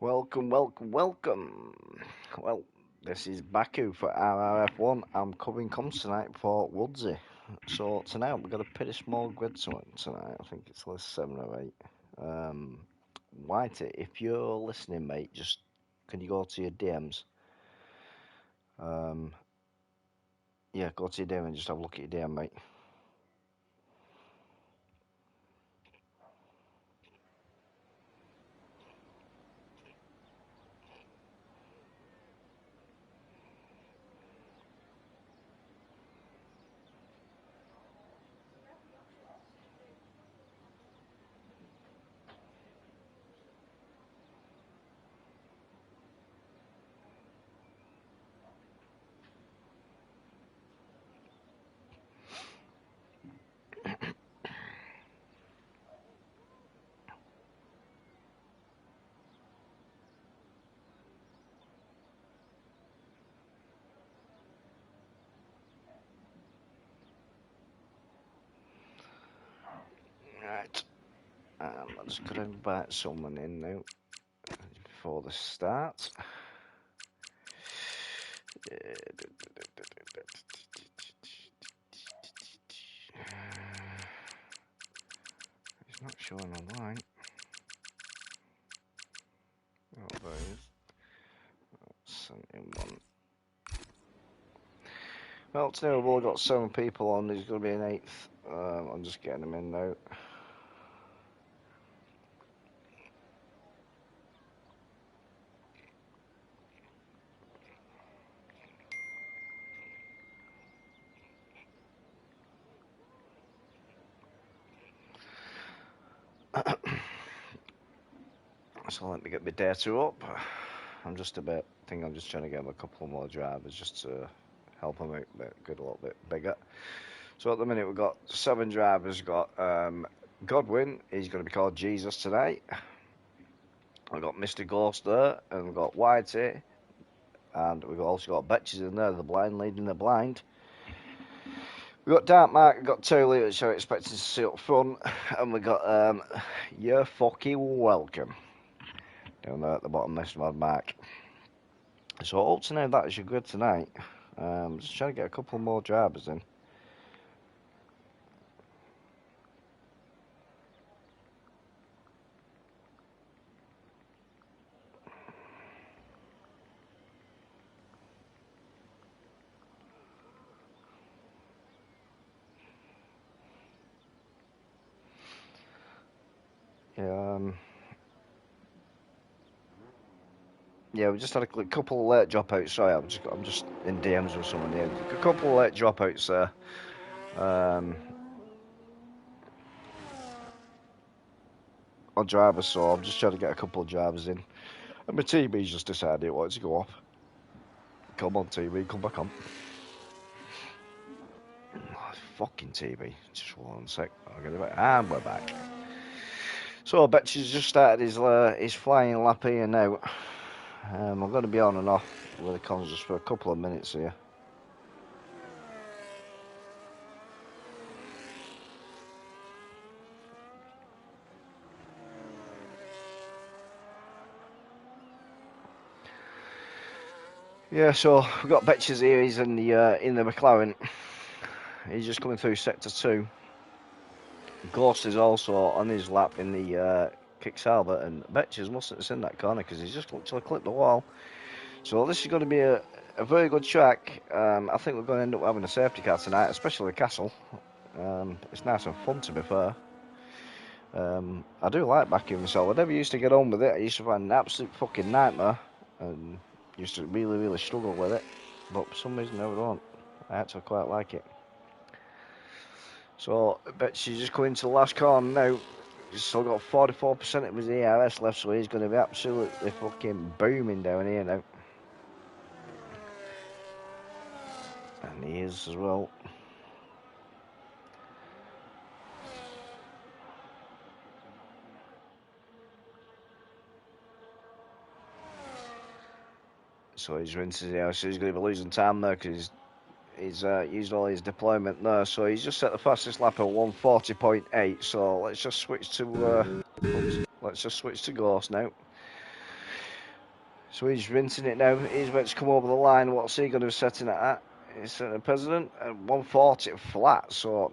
Welcome, welcome, welcome. Well, this is Baku for RRF1. I'm covering comms tonight for Woodsy. So tonight we've got a pretty small grid tonight. I think it's list 7 or 8. Whitey, if you're listening, mate, just can you go to your DMs? Yeah, go to your DM and just have a look at your DM, mate. Right. I'm just going to invite someone in now before the start. It's not showing online. Oh, there it is. Sent in one. Well, today we've all got 7 people on. There's going to be an 8th. I'm just getting them in now. So let me get my data up. I'm just trying to get them a couple more drivers just to help them out, get a little bit bigger. So at the minute we've got 7 drivers. We've got Godwin, he's going to be called Jesus tonight. We've got Mr. Ghost there, and we've got Whitey, and we've also got Betches in there, the blind leading the blind. We've got Dark Mark, we've got 2 litres, so we're expecting to see up front, and we've got You're Fucking Welcome down there at the bottom, Mr. Mad Mark. So up to now, that is your grid tonight. Just trying to get a couple more drivers in. Yeah, we just had a couple of late dropouts. Sorry, I'm just in DMs with someone here. A couple of late dropouts there. On drivers, so I'm just trying to get a couple of drivers in. And my TV's just decided it wanted to go off. Come on, TV, come back on. Oh, fucking TV. Just one sec. I'll get it back. And we're back. So Betches just started his flying lap here now. I'm going to be on and off with the comms just for a couple of minutes here. Yeah, so we've got Betches here. He's in the McLaren. He's just coming through sector 2. Ghost is also on his lap in the kick salver, and Betches mustn't have seen that corner because he's just literally clipped the wall. So this is going to be a very good track. I think we're going to end up having a safety car tonight, especially the castle. It's nice and fun, to be fair. I do like backing myself. I never used to get on with it. I used to find an absolute fucking nightmare and used to really, really struggle with it. But for some reason, I don't. I actually quite like it. So I bet she's just going to the last corner now. He's still got 44% of his ERS left, so he's going to be absolutely fucking booming down here now. And he is as well. So he's rinsing the so he's going to be losing time there because he's used all his deployment there. So he's just set the fastest lap at 140.8. So let's just switch to Ghost now. So he's rinsing it now. He's about to come over the line. What's he going to be setting it at? He's setting the president at 140 flat. So,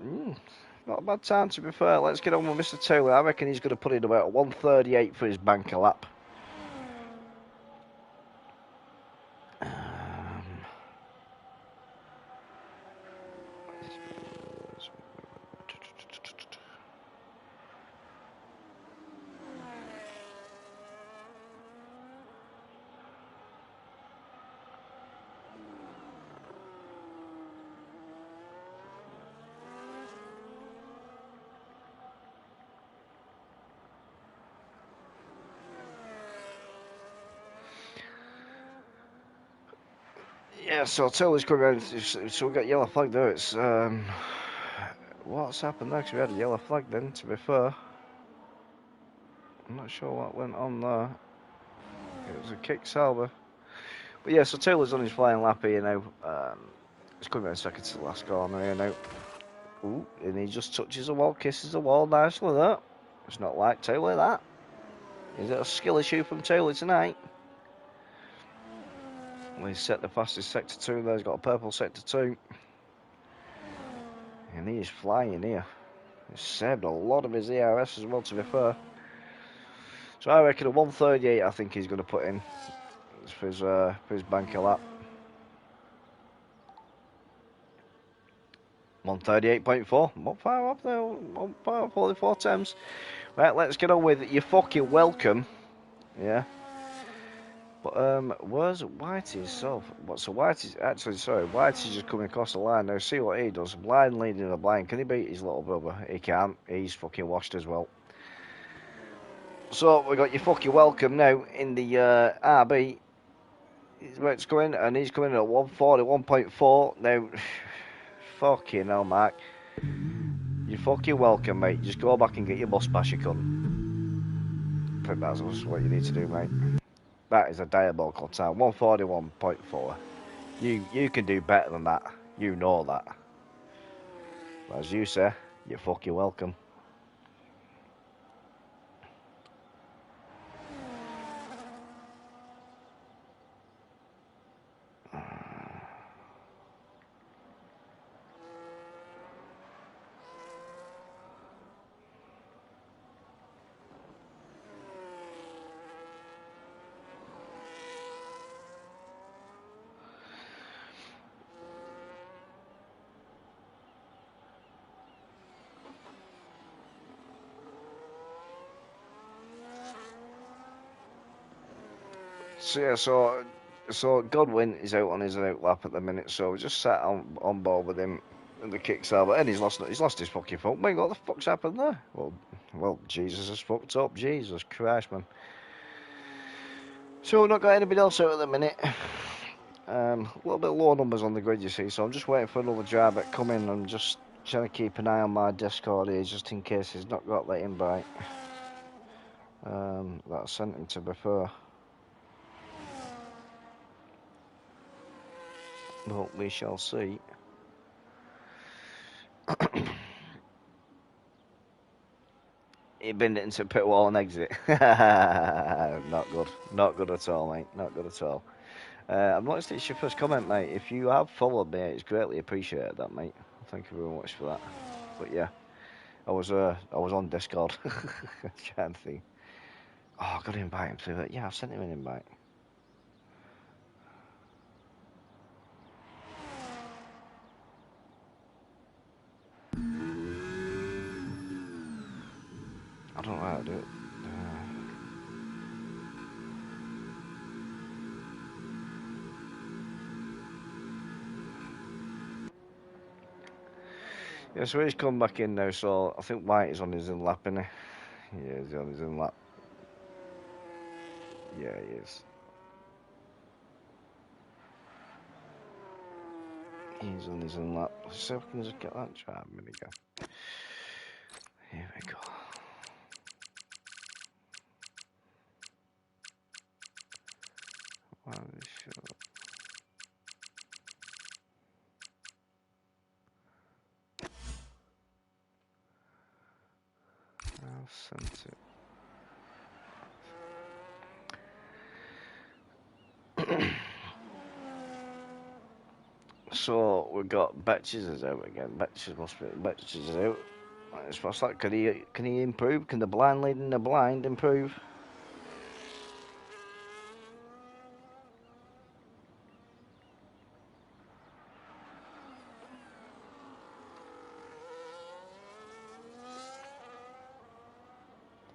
not a bad time to be fair. Let's get on with Mr. Taylor. I reckon he's going to put in about 138 for his banker lap. Yeah, so Taylor's coming around. So we got yellow flag there. It's what's happened there? 'Cause we had a yellow flag then. To be fair, I'm not sure what went on there. It was a kick salver. But yeah, so Taylor's on his flying lap here now. He's coming around second to the last corner here now. Ooh, and he just touches the wall, kisses the wall nicely there. It's not like Taylor, that. Is it a skill issue from Taylor tonight? Well, he's set the fastest sector 2 there. He's got a purple sector 2. And he is flying here. He's saved a lot of his ERS as well, to be fair. So I reckon a 138 I think he's going to put in for his banker lap. 138.4. Not far up there. 144 times. Right, let's get on with it. You're fucking welcome. Yeah. But where's Whitey? So Whitey's actually, sorry, Whitey's just coming across the line now. See what he does. Blind leading the blind. Can he beat his little brother? He can't. He's fucking washed as well. So we got your fucking welcome now in the RB. He's about to go in, and he's coming in at 141.4 now. Fucking hell, Mark. You're fucking welcome, mate. Just go back and get your bus pass, you cunt. I think that's what you need to do, mate. That is a diabolical time. 141.4. You can do better than that. You know that. But as you say, you're fucking welcome. So yeah, so Godwin is out on his out lap at the minute, so we just sat on board with him in the kick salver, and he's lost his fucking foot. Mate, what the fuck's happened there? Well, Jesus has fucked up. Jesus Christ, man. So we've not got anybody else out at the minute. A little bit low numbers on the grid, you see, so I'm just waiting for another driver to come in. I'm just trying to keep an eye on my Discord here, just in case he's not got that invite. That I sent him to before. But we shall see. He binned it into pit wall and exit. Not good at all, mate. Not good at all. I've noticed it's your first comment, mate. If you have followed me, it's greatly appreciated, that, mate. Thank you very much for that. But yeah, I was on Discord. Trying to think. Oh, I've got to invite him to that. Yeah, I've sent him an invite. I don't know how to do it. Yeah, so he's come back in now, so I think White is on his in lap, isn't he? Yeah, he's on his in lap. Yeah, he is. He's on his in lap. Let's see if we can just get that drive minigun. Here we go. Wow, this shit. I've sent it. So we've got Betches is out again. Betches is out. What's that? Can he improve? Can the blind leading the blind improve?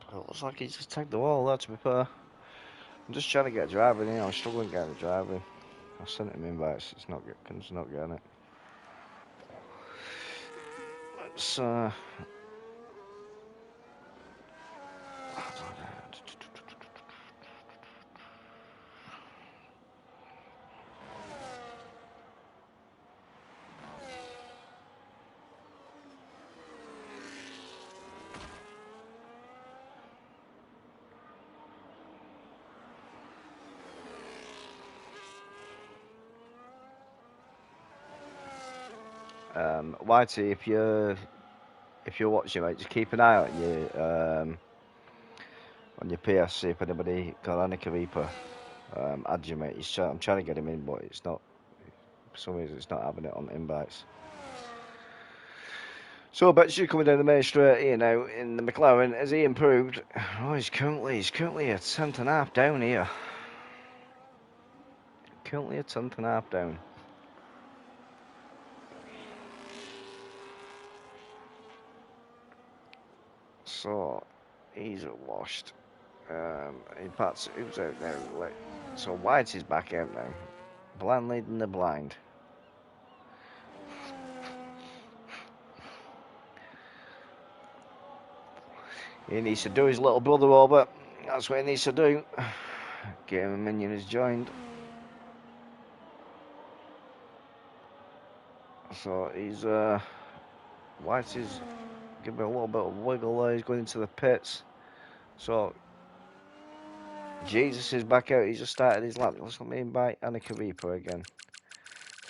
It looks like he's just tagged the wall there, to be fair. I'm just trying to get driving in. I'm struggling getting driving. I sent him invites. It's not getting it. Let's Whitey, if you're watching, mate, just keep an eye on your PS, see if anybody got Annika Reaper. Add you, mate. I'm trying to get him in, but it's not. For some reason, it's not having it on invites. So I bet you coming down the main straight here now in the McLaren. Has he improved? Oh, he's currently a tenth and a half down here. Currently a tenth and a half down. So he's washed. In fact, who's out now? So White is back out now. Blind leading the blind. He needs to do his little brother over. That's what he needs to do. Get him a minion has joined. So he's White is giving a little bit of wiggle there. He's going into the pits. So Jesus is back out. He's just started his lap. Let's let me invite Annika Reaper again.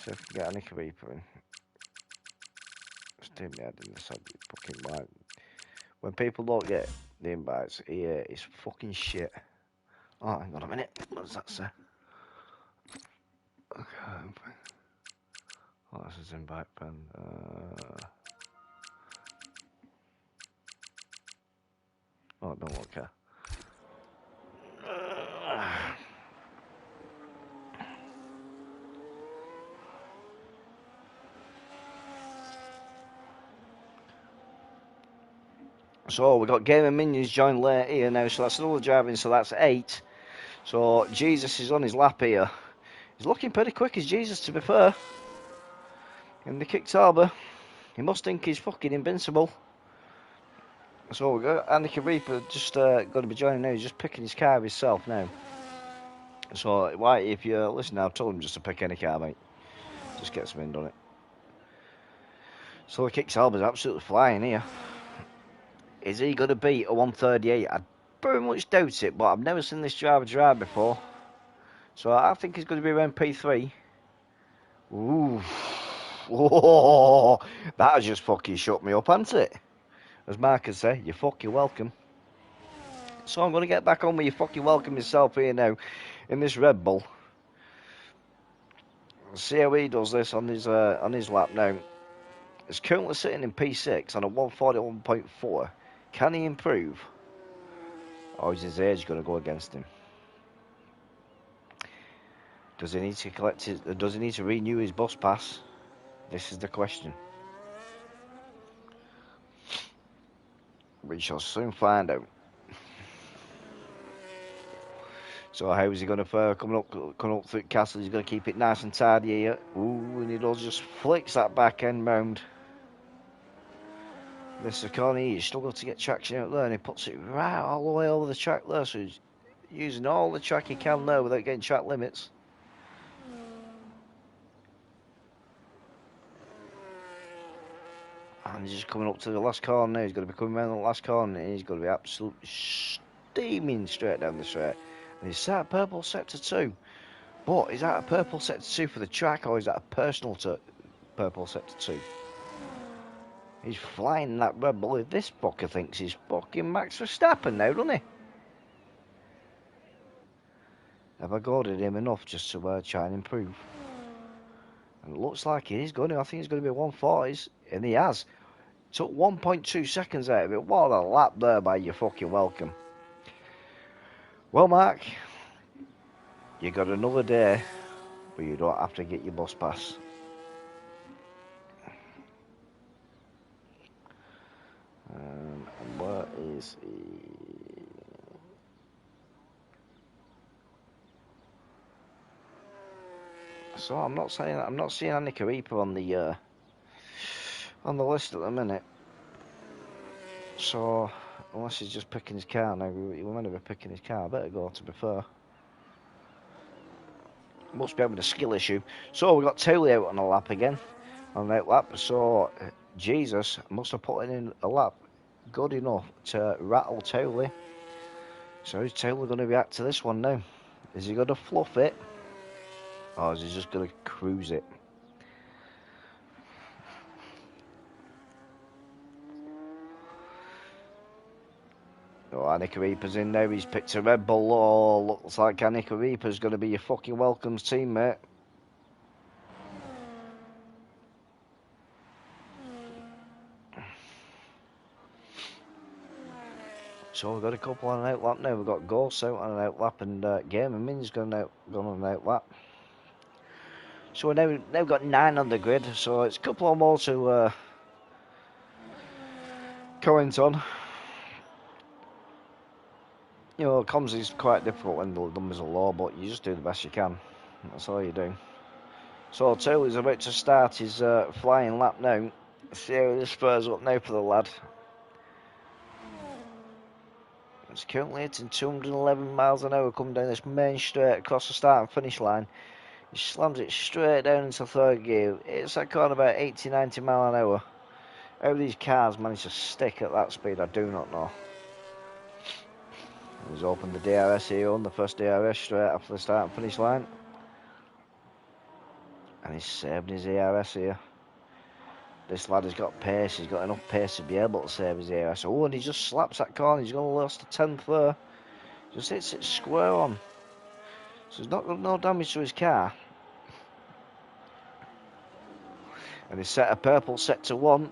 See if we can get Annika Reaper in. Just do me head in the subject. Fucking white. When people don't get the invites, it's fucking shit. Oh, hang on a minute. What does that say? Okay. Oh, this is invite pen. Oh, don't look here. So we got Game of Minions joined late here now, so that's another driving, so that's 8. So Jesus is on his lap here. He's looking pretty quick as Jesus, to be fair. In the kicked harbour. He must think he's fucking invincible. So we got Annika Reaper just going to be joining now. He's just picking his car himself now. So why, if you're listening, I've told him just to pick any car, mate. Just get some in, done it. So the kicked harbour's absolutely flying here. Is he going to beat a 138? I very much doubt it, but I've never seen this driver drive before. So I think he's going to be around P3. Ooh. Oh, that has just fucking shut me up, hasn't it? As Mark would say, you're fucking welcome. So I'm going to get back on with you fucking welcome myself here now in this Red Bull. See how he does this on his lap now. He's currently sitting in P6 on a 141.4. Can he improve? Or is his age going to go against him? Does he need to does he need to renew his bus pass? This is the question. We shall soon find out. So how is he going to fare coming up through the castle? He's going to keep it nice and tidy here. Ooh, and he does just flicks that back end round. Mr. Connie, he's struggled to get traction out there, and he puts it right all the way over the track there, so he's using all the track he can there without getting track limits. And he's just coming up to the last corner now. He's going to be coming around the last corner, and he's going to be absolutely steaming straight down the straight. And he's set a purple sector 2. But is that a purple sector 2 for the track, or is that a personal purple sector 2? He's flying that Red Bull. If this fucker thinks he's fucking Max Verstappen now, doesn't he? Have I goaded him enough just to try and improve? And it looks like he's going to. I think he's going to be 140s. And he has. Took 1.2 seconds out of it. What a lap there by you fucking welcome. Well, Mark, you got another day, but you don't have to get your bus pass. And where is he? So I'm not seeing Annika Reaper on the list at the minute. So unless he's just picking his car now, he will never be picking his car. I better go, to be fair. Must be having a skill issue. So we've got Tooley out on a lap again, on that lap. So Jesus must have put in a lap good enough to rattle Tooley. So is Tooley going to react to this one now? Is he going to fluff it, or is he just going to cruise it? Oh, Annika Reaper's in there. He's picked a Red Bull. Oh, looks like Annika Reaper's going to be your fucking welcomes teammate. So we've got a couple on an outlap now. We've got Ghost out on an outlap, and Game and Min's gone on an outlap. So we've now got 9 on the grid. So it's a couple more to comment on. You know, comms is quite difficult when the numbers are low, but you just do the best you can. That's all you do. So Taylor's about to start his flying lap now. See how this spurs up now for the lad. It's currently hitting 211 miles an hour coming down this main straight across the start and finish line. He slams it straight down into third gear. It's that corner about 80-90 mile an hour. How these cars manage to stick at that speed, I do not know. He's opened the DRS here on the first DRS straight after the start and finish line. And he's saved his ERS here. This lad has got pace. He's got enough pace to be able to save his ERS. Oh, and he just slaps that corner. He's going to lose a 10th there. Just hits it square on. So he's not got no damage to his car. And he's set a purple set to 1.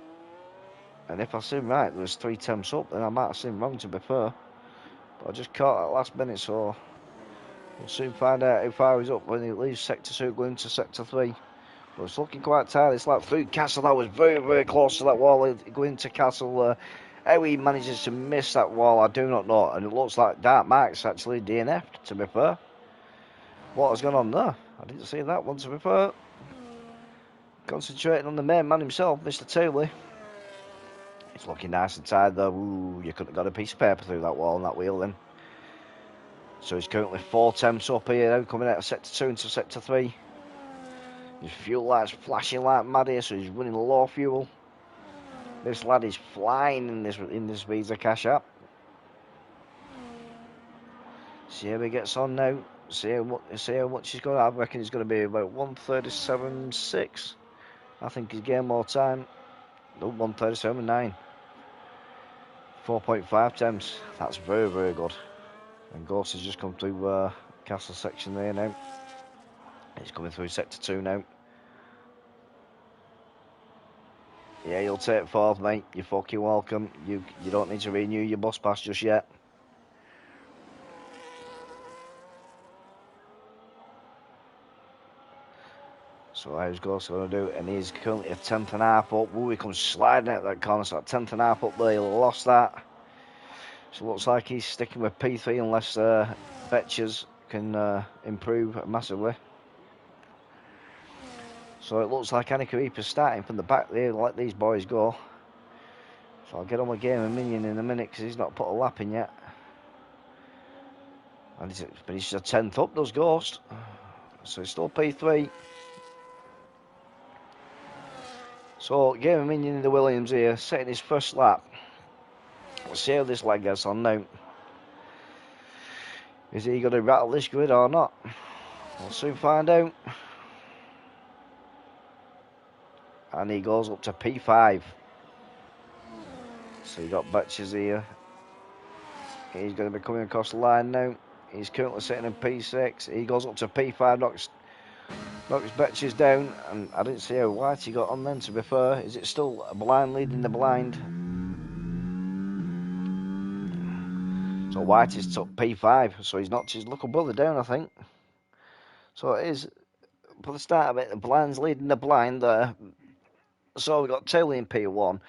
And if I see him right, there was 3 temps up. Then I might have seen him wrong, to be fair. But I just caught that last minute, so we'll soon find out how far he's up when he leaves Sector 2 going to Sector 3. But it's looking quite tight. It's like through Castle. That was very, very close to that wall going to Castle. How he manages to miss that wall, I do not know. And it looks like Dark Mark's actually DNF'd, to be fair. What has gone on there? I didn't see that one, to be fair. Concentrating on the main man himself, Mr. Taylor. It's looking nice and tight though. Ooh, you couldn't have got a piece of paper through that wall and that wheel then. So he's currently 4 temps up here now, coming out of Sector 2 into Sector 3. His fuel light's flashing like mad here, so he's running low fuel. This lad is flying in this Visa Cash app. See how he gets on now. See how much he's got. I reckon he's going to be about 137.6. I think he's getting more time. No, 137.9. 4.5 temps. That's very, very good. And Ghost has just come through Castle section there now. He's coming through Sector 2 now. Yeah, you'll take 4th, mate. You're fucking welcome. You don't need to renew your bus pass just yet. So how's Ghost going to do? And he's currently a 10th and a half up. Ooh, he comes sliding out that corner. So that 10th and a half up there, he lost that. So it looks like he's sticking with P3 unless Betchers can improve massively. So it looks like Annika Reaper's starting from the back there. Let these boys go. So I'll get on with Game and Minion in a minute because he's not put a lap in yet. And he's a 10th up, does Ghost. So he's still P3. So Game and Minion in the Williams here, setting his first lap. Let's see how this leg gets on now. Is he going to rattle this grid or not? We'll soon find out. And he goes up to P5. So you got Betches here. He's going to be coming across the line now. He's currently sitting in P6. He goes up to P5, knocks Knocks Betches down, and I didn't see how White he got on then, to be fair. Is it still a blind leading the blind? So White is took P5, so he's knocked his little brother down, I think. So it is, for the start of it, the blind's leading the blind there. So we've got Taylor in P1,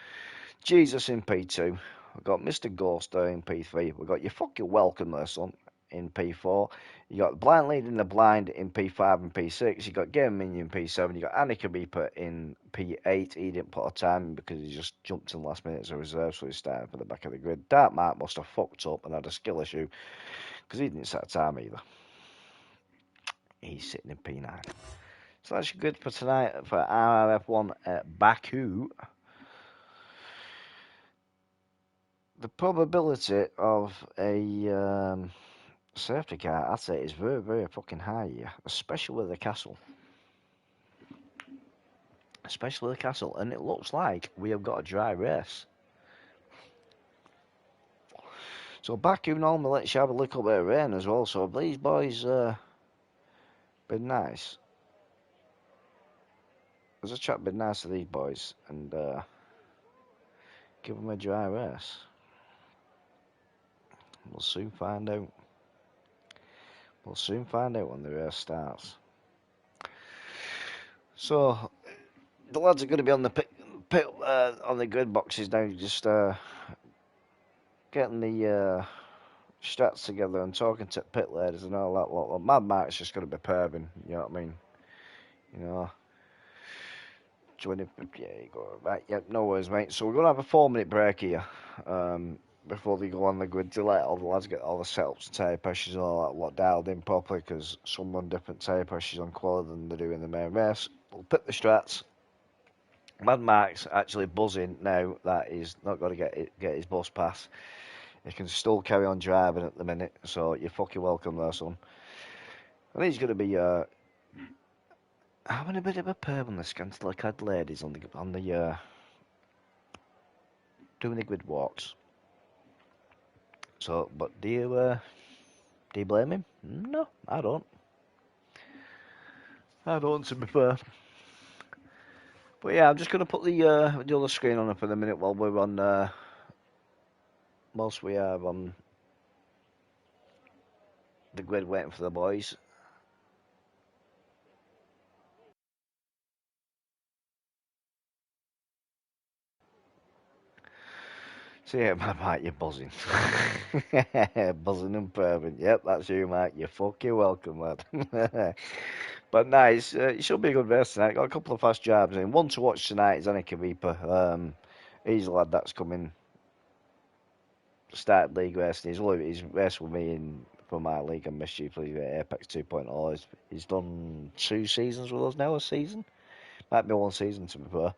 Jesus in P2, we've got Mr. Ghost there in P3, we've got your fucking welcome there, son, in P4, you got blind leading the blind in P5 and P6, you got Game Minion in P7, you got Annika Reaper in P8, he didn't put a time in because he just jumped in last minute as a reserve, so he started for the back of the grid. Dark Mark must have fucked up and had a skill issue, because he didn't set a time either. He's sitting in P9. So that's good for tonight for RRF1 at Baku. The probability of a safety car, I'd say, is very, very fucking high here, especially with the castle. Especially with the castle, and it looks like we have got a dry race. So Baku normally lets you have a little bit of rain as well, so these boys been nice. There's a chap been nice to these boys and give them a dry race. We'll soon find out. We'll soon find out when the race starts. So the lads are going to be on the pit on the grid boxes now, just getting the strats together and talking to pit ladies and all that lot. Mad Mark's just going to be perving, you know what I mean? You know. 20, yeah, you go right. Yep, no worries, mate. So we're going to have a 4-minute break here before they go on the grid to let all the lads get all the setups and tyre pressures and all that lot dialed in properly, because some run different tyre pressures on quali than they do in the main race. We'll pit the strats. Mad Mark's actually buzzing now that he's not going to get his bus pass. He can still carry on driving at the minute, so you're fucking welcome there, son. And he's going to be having a bit of a perm on the scantily clad ladies on the doing the grid walks. So, but do you blame him? No, I don't. I don't, to be fair. But yeah, I'm just going to put the other screen on for the minute while we're on. Whilst we are on the grid waiting for the boys. So yeah, Mike, you're buzzing. Buzzing and perving. Yep, that's you, Mike. You're fucking welcome, lad. But nice. It should be a good race tonight. Got a couple of fast jobs in. One to watch tonight is Annika Reaper. He's a lad that's coming. Started league racing. He's raced with me for my league and mischief league at Apex 2.0. He's done 2 seasons with us now. A season. Might be 1 season, to be fair.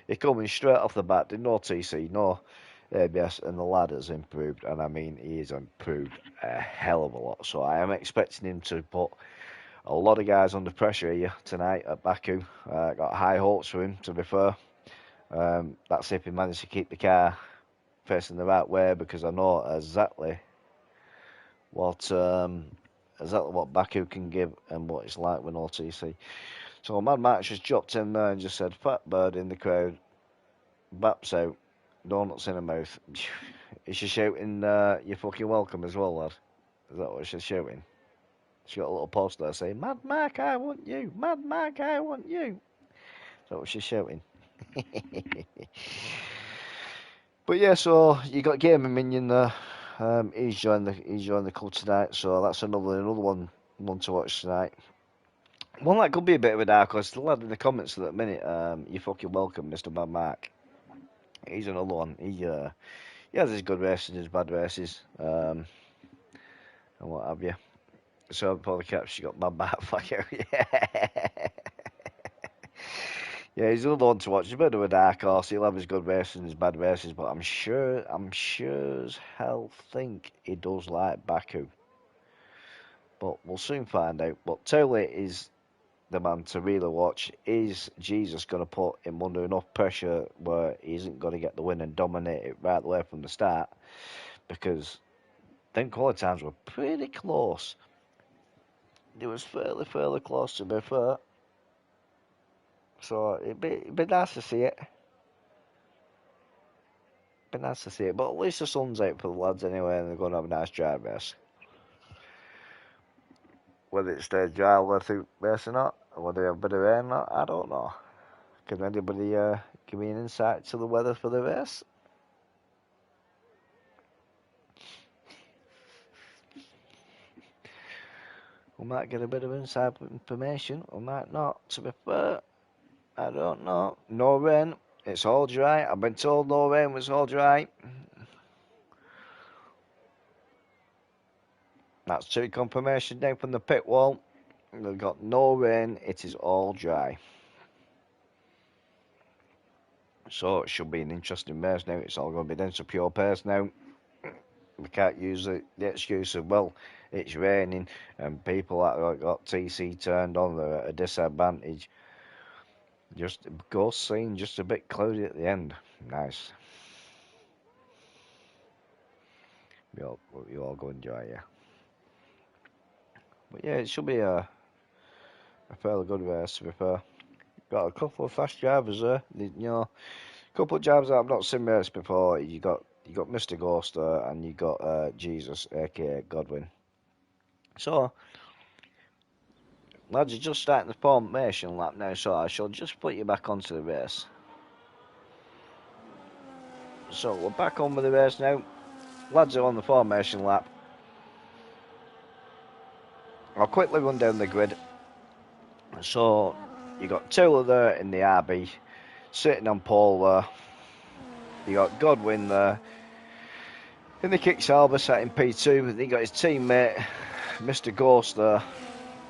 He coming straight off the bat, did no TC, no ABS, and the lad has improved, and I mean, he has improved a hell of a lot. So I am expecting him to put a lot of guys under pressure here tonight at Baku. Got high hopes for him, to be fair. That's if he manages to keep the car facing the right way, because I know exactly what Baku can give and what it's like with no TC. So Mad Max just dropped in there and just said, "Fat bird in the crowd, baps out, donuts in her mouth." Is she shouting, "You're fucking welcome" as well, lad? Is that what she's shouting? She got a little post there saying, "Mad Mark, I want you. Mad Mark, I want you." Is that what she's shouting? But yeah, so you got Gamer Minion there. He's joined the club tonight, so that's another one to watch tonight. One that could be a bit of a dark horse. The lad in the comments at the minute, you're fucking welcome, Mr. Bad Mark. He's another one. He has his good races, his bad races, and what have you. So before the caps, you got Bad Mark. Fuck you. Yeah, he's another one to watch. He's a bit of a dark horse. He'll have his good races and his bad races, but I'm sure as hell think he does like Baku. But we'll soon find out. But Taylor is the man to really watch. Is Jesus going to put him under enough pressure where he isn't going to get the win and dominate it right away from the start? Because them quality times were pretty close. It was fairly close, to be fair. So it'd be nice to see it. Be nice to see it. But at least the sun's out for the lads anyway, and they're going to have a nice dry race. Whether it stays dry all the way through race or not, or whether they have a bit of rain or not, I don't know. Can anybody give me an insight to the weather for the race? We might get a bit of inside information, we might not. To be fair, I don't know. No rain, it's all dry. I've been told no rain was all dry. That's two confirmation down from the pit wall. They've got no rain, it is all dry. So it should be an interesting race now. It's all going to be down to pure pace now. We can't use the excuse of, well, it's raining and people that have got TC turned on, they're at a disadvantage. Just ghost scene, just a bit cloudy at the end. Nice. You all go enjoy, yeah. But yeah, it should be a fairly good race, to be fair. Got a couple of fast drivers there. You know, a couple of drivers that I've not seen race before. You got Mr. Ghost there, and you got Jesus, aka Godwin. So, lads, you're just starting the formation lap now, so I shall just put you back onto the race. So we're back on with the race now. Lads are on the formation lap. I'll quickly run down the grid. So you got Taylor there in the RB, sitting on pole there. You got Godwin there in the kick salver, sat in P2. Then you got his teammate, Mr. Ghost there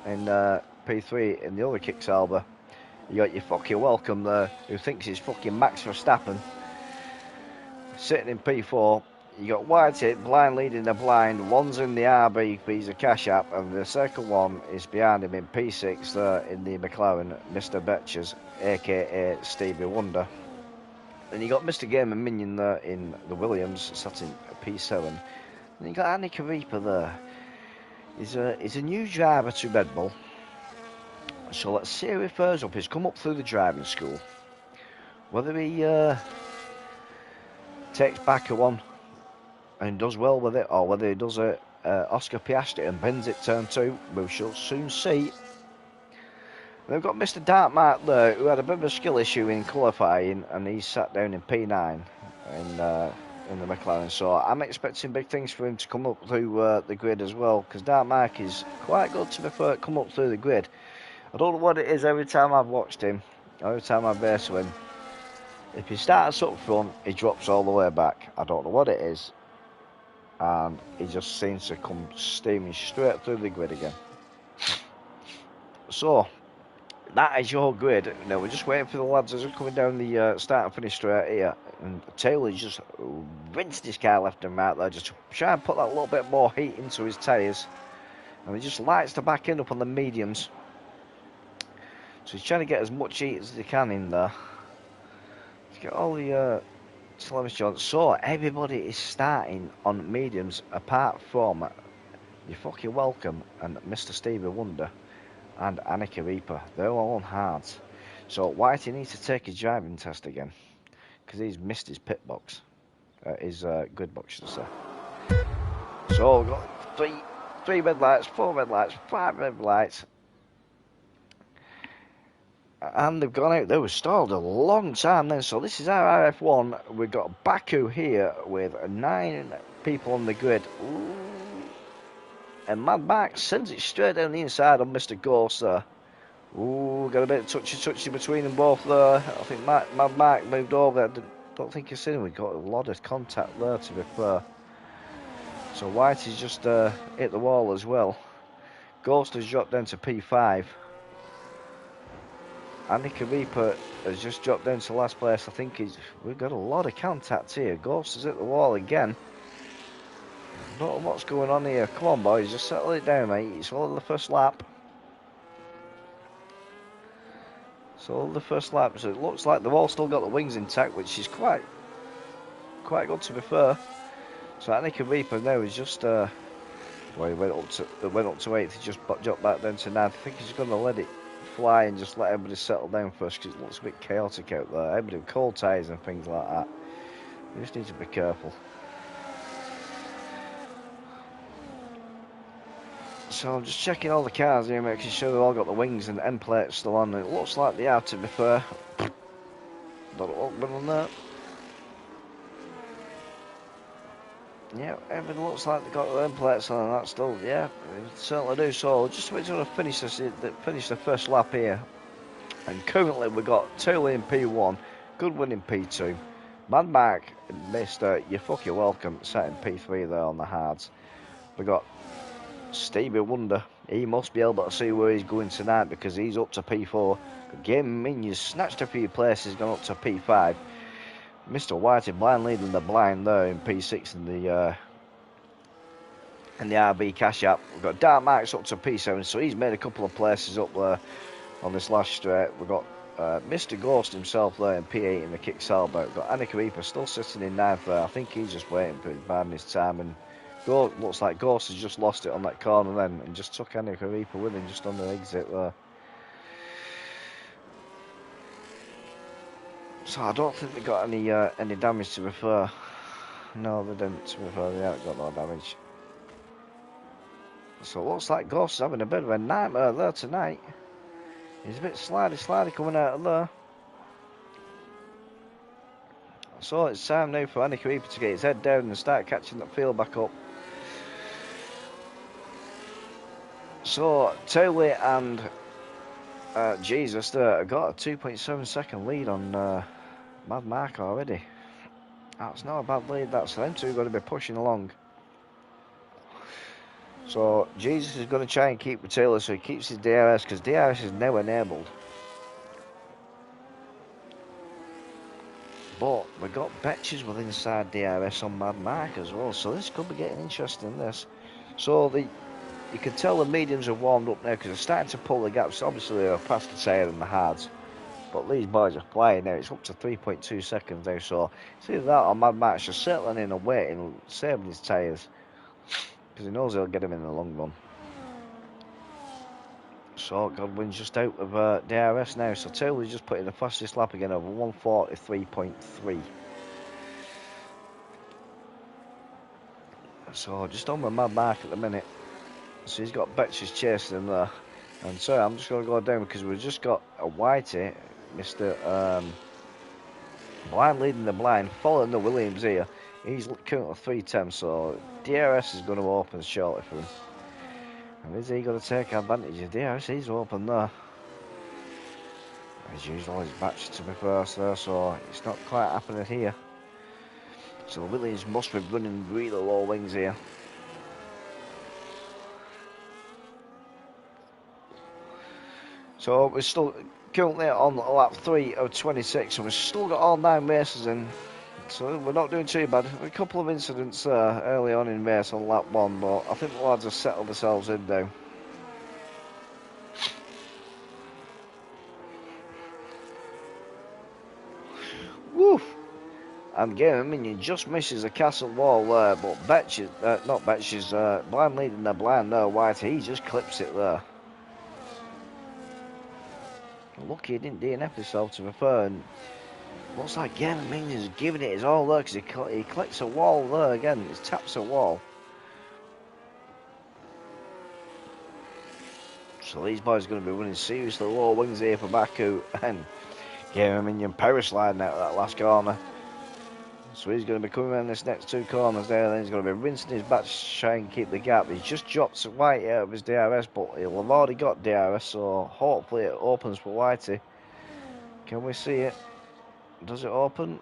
in P3 in the other kick salver. You got your fucking welcome there, who thinks he's fucking Max Verstappen, sitting in P4. You got Whitehead blind leading the blind. One's in the RB, he's a cash app, and the second one is behind him in P6 there in the McLaren, Mr. Betchers, aka Stevie Wonder. Then you got Mr. Gamer Minion there in the Williams, sat in P7. Then you got Annika Reaper there. He's a new driver to Red Bull. So let's see how he fares up. He's come up through the driving school. Whether he takes baku on and does well with it, or whether he does a Oscar Piastri and bends it turn 2, we shall soon see. And we've got Mr. Darkmark there, who had a bit of a skill issue in qualifying, and he's sat down in P9 in the McLaren. So I'm expecting big things for him to come up through the grid as well, because Darkmark is quite good, to be fair, come up through the grid. I don't know what it is every time I've watched him, every time I've raced with him. If he starts up front, he drops all the way back. I don't know what it is. And he just seems to come steaming straight through the grid again. So, that is your grid. Now, we're just waiting for the lads as they're coming down the start and finish straight here. And Taylor just rinsed his car left and right there, just to try and put that little bit more heat into his tyres. And he just lights the back end up on the mediums. So he's trying to get as much heat as he can in there. Let's get all the telemetry on. So everybody is starting on mediums apart from You're Fucking Welcome and Mr. Stevie Wonder and Annika Reaper. They're all on hards. So Whitey needs to take his driving test again, because he's missed his pit box. His grid box, should I say. So we've got three red lights, 4 red lights, 5 red lights. And they've gone out. They were stalled a long time then. So this is our RRF1. We've got Baku here with 9 people on the grid. Ooh. And Mad Max sends it straight down the inside on Mr. Ghost there. Ooh, got a bit of touchy between them both there. I think Mad Max moved over. I don't think you've seen him. We got a lot of contact there, to be fair. So Whitey's just hit the wall as well. Ghost has dropped down to P5. Annika Reaper has just dropped down to last place. I think we've got a lot of contact here. Ghost has hit the wall again. I don't know what's going on here. Come on, boys, just settle it down, mate. It's all the first lap. So the first lap. So it looks like they've all still got the wings intact, which is quite good, to be fair. So Annika Reaper now is just well, he went up to 8th. He just dropped back down to 9th. I think he's going to let it fly and just let everybody settle down first, because it looks a bit chaotic out there. Everybody with cold tyres and things like that. You just need to be careful. So I'm just checking all the cars here, making sure they've all got the wings and the end plates still on. It looks like they are, to be fair. Don't know what on that. Yeah, everything looks like they've got the end plates on and that still. Yeah, they certainly do. So just wait till I finish the first lap here. And currently we've got Taylor in P1, Goodwin in P2, Mad Mark and Mr. You're fucking welcome, set in P3 there on the hards. We've got Stevie Wonder. He must be able to see where he's going tonight because he's up to P4. Game Minions snatched a few places, gone up to P5. Mr. Whitey blind leading the blind there in P6 in the RB Cash App. We've got Dark Marks up to P7, so he's made a couple of places up there on this last straight. We've got Mr. Ghost himself there in P8 in the Kick Salvo. We've got Annika Reaper still sitting in 9th there. I think he's just waiting for biding his time, and looks like Ghost has just lost it on that corner then and just took Annika Reaper with him just on the exit there. So I don't think they got any damage, to be fair. No, they didn't, to be fair. They haven't got no damage. So it looks like Ghost is having a bit of a nightmare there tonight. He's a bit slidey coming out of there. So it's time now for Annika Reaper to get his head down and start catching that field back up. So Taylor and Jesus there got a 2.7 second lead on Mad Mark already. That's not a bad lead. That's them two going to be pushing along. So Jesus is going to try and keep with Taylor so he keeps his DRS, because DRS is now enabled. But we've got Betches with inside DRS on Mad Mark as well, so this could be getting interesting, this. So you can tell the mediums have warmed up now because they're starting to pull the gaps. Obviously they're past the tyre and the hards, but these boys are flying now. It's up to 3.2 seconds now, so it's either that or Mad Mark's just settling in and waiting, saving his tyres, because he knows he'll get him in the long run. So Godwin's just out of DRS now, so Taylor's just put in the fastest lap again over 143.3. So just on with Mad Mark at the minute. So he's got Betches chasing him there. And so I'm just going to go down because we've just got a Whitey, Mr. Blind leading the blind, following the Williams here. He's currently 310, so DRS is going to open shortly for him. And is he going to take advantage of DRS? He's open there. As usual, he's matched to be first there, so it's not quite happening here. So Williams must be running really low wings here. So we're still currently on lap 3 of 26, and we've still got all 9 races in. So we're not doing too bad. A couple of incidents early on in race on lap 1, but I think the lads have settled themselves in now. Woof! And Game Minion just misses the castle wall there, but Betches, not Betches, blind leading the blind there, Whitey, he just clips it there. Lucky he didn't DNF himself, to be fair, and looks like Game Minion's giving it his all there, because he clicks a wall there again, he taps a wall. So these boys are going to be running seriously low wings here for Baku, and Game Minion power sliding out of that last corner. So he's going to be coming around this next 2 corners there, then he's going to be rinsing his back to try and keep the gap. He's just dropped Whitey out of his DRS, but he'll have already got DRS, so hopefully it opens for Whitey. Can we see it? Does it open?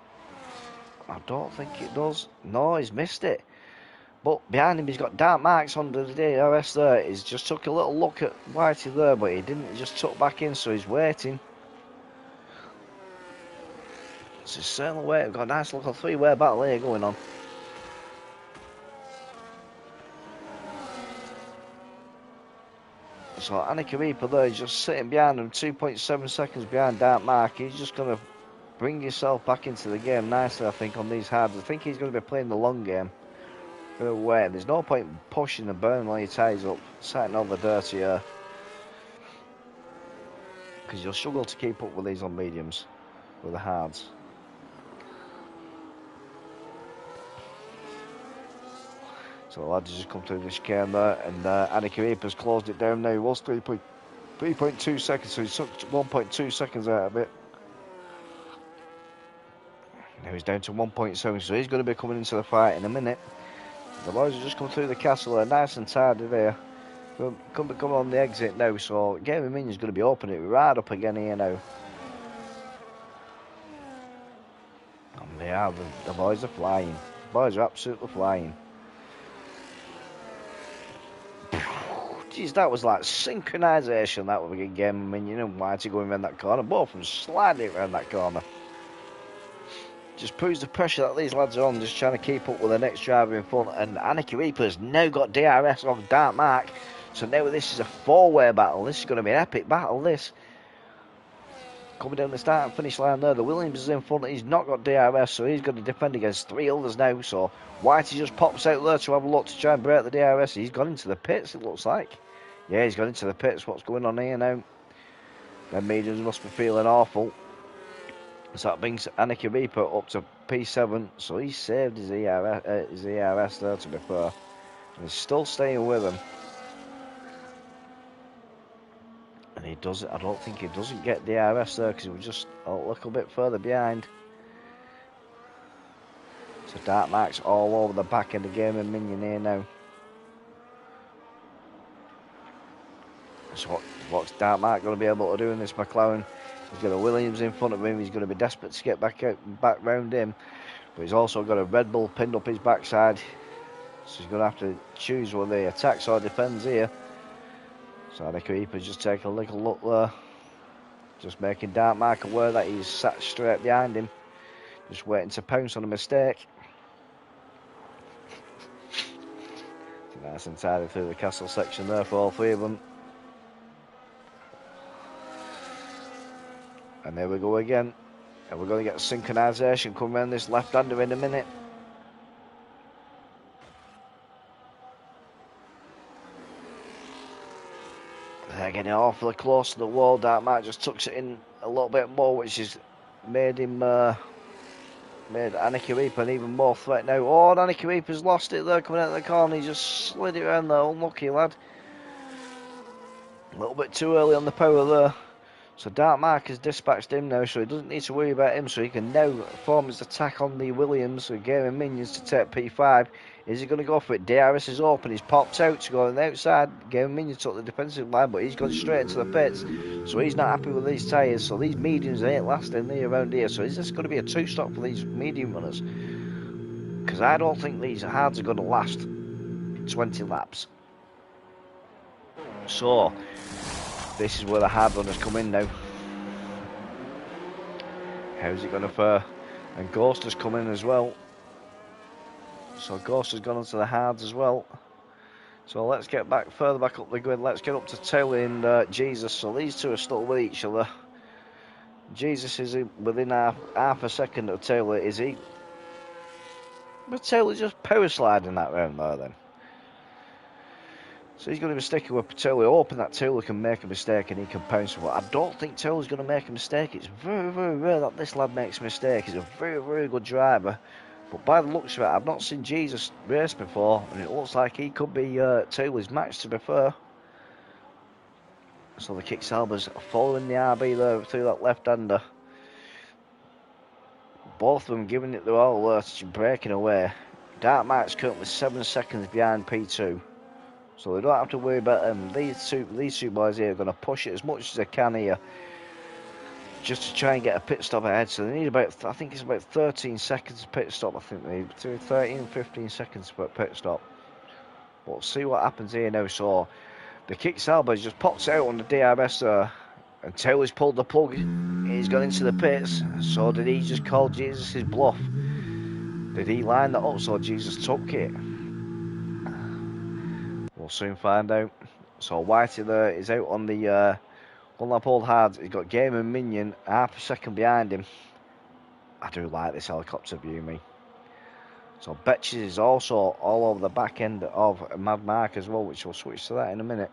I don't think it does. No, he's missed it. But behind him he's got dark marks under the DRS there. He's just took a little look at Whitey there, but he didn't, he just took back in, so he's waiting. So he's certainly waiting. We've got a nice little 3-way battle here going on. So Annika Reaper there is just sitting behind him, 2.7 seconds behind Dark Mark. He's just going to bring himself back into the game nicely, I think, on these hards. I think he's going to be playing the long game. Going to wait. There's no point pushing and burning all your tyres up, sighting all the dirty air. because you'll struggle to keep up with these on mediums, with the hards. So the lads just come through the chicane there, and Annika Reaper's closed it down now. He was 3.2 seconds, so he took 1.2 seconds out of it. Now he's down to 1.7, so he's going to be coming into the fight in a minute. The boys have just come through the castle there, nice and tidy there. Come on the exit now, so Gaming Minion's going to be opening it right up again here now. And they are, the boys are flying. The boys are absolutely flying. Jeez, that was like synchronisation, that was a Gaming Minion and Whitey going around that corner. Both of them sliding around that corner. Just proves the pressure that these lads are on, just trying to keep up with the next driver in front. And Anarchy Reaper's now got DRS on Dark Mark. So now this is a four-way battle. This is going to be an epic battle, this. Coming down the start and finish line there. The Williams is in front. He's not got DRS, so he's going to defend against three others now. So Whitey just pops out there to have a look to try and break the DRS. He's gone into the pits, it looks like. Yeah, he's gone into the pits. What's going on here now? The mediums must be feeling awful. So that brings Anarchy Reaper up to P7. So he's saved his ERS there, to be fair. And he's still staying with him. And he doesn't, I don't think he doesn't get DRS there because he was just a little bit further behind. So Dark Mark's all over the back end of Gaming Minion here now. So what's Dark Mark going to be able to do in this McLaren? He's got a Williams in front of him. He's going to be desperate to get back round him. But he's also got a Red Bull pinned up his backside. So he's going to have to choose whether he attacks or defends here. So Anarchy Reaper's just taking a little look there. Just making Dark Mark aware that he's sat straight behind him. Just waiting to pounce on a mistake. Nice and tidy through the castle section there for all three of them. And there we go again. And we're going to get synchronisation coming around this left-hander in a minute. They're getting awfully close to the wall. Dark Mark just tucks it in a little bit more, which has made him made Anarchy Reaper an even more threat now. Oh, and Anarchy Reaper's lost it there coming out of the corner. He just slid it around there. Unlucky lad. A little bit too early on the power there. So Dark Mark has dispatched him now, so he doesn't need to worry about him, so he can now form his attack on the Williams, so Gaming Minions to take P5. Is he going to go for it? DRS is open, he's popped out to go on the outside. Gaming Minions took the defensive line, but he's gone straight into the pits, so he's not happy with these tyres, so these mediums ain't lasting there around here, so is this going to be a two-stop for these medium runners? Because I don't think these hards are going to last 20 laps. So this is where the hard runners come in now. How's it going to fare? And Ghost has come in as well. So Ghost has gone onto the hards as well. So let's get back further back up the grid. Let's get up to Taylor and Jesus. So these two are still with each other. Jesus is within half a second of Taylor, is he? But Taylor's just power sliding that round there then. So he's going to be sticking with Taylor, hoping that Taylor can make a mistake and he can pounce. But I don't think Taylor's going to make a mistake. It's very, very rare that this lad makes a mistake. He's a very, very good driver. But by the looks of it, I've not seen Jesus race before, and it looks like he could be Taylor's match, to be fair. So the kick Salber's following the RB there through that left-hander. Both of them giving it their all there, breaking away. Dark Mark's currently 7 seconds behind P2. So they don't have to worry about them. These two boys here are going to push it as much as they can here, just to try and get a pit stop ahead. So they need about, I think it's about 13 seconds pit stop. I think they need 13, 15 seconds for a pit stop. But we'll see what happens here now. So the kick Salvage just pops out on the DRS there, and Taylor's pulled the plug. He's gone into the pits. So did he just call Jesus' bluff? Did he line that up so Jesus took it? We'll soon find out. So Whitey there is out on the one lap old hard. He's got Gaming Minion half a second behind him. I do like this helicopter view, me. So Betches is also all over the back end of Mad Mark as well, which we'll switch to that in a minute.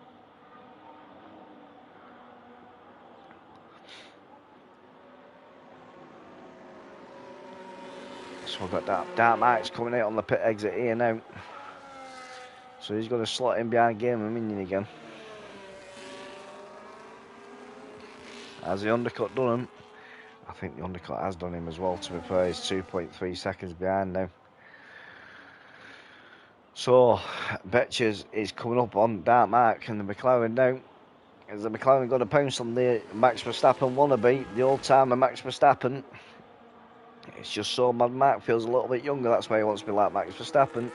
So we've got Dark Marks coming out on the pit exit here now. So he's going to slot in behind Game and Minion again. Has the undercut done him? I think the undercut has done him as well, to be fair. He's 2.3 seconds behind now. So, Betches is coming up on Dark Mark and the McLaren now. Is the McLaren got a pounce on the Max Verstappen wannabe, the old-timer Max Verstappen? It's just so Mad Mark feels a little bit younger, that's why he wants to be like Max Verstappen.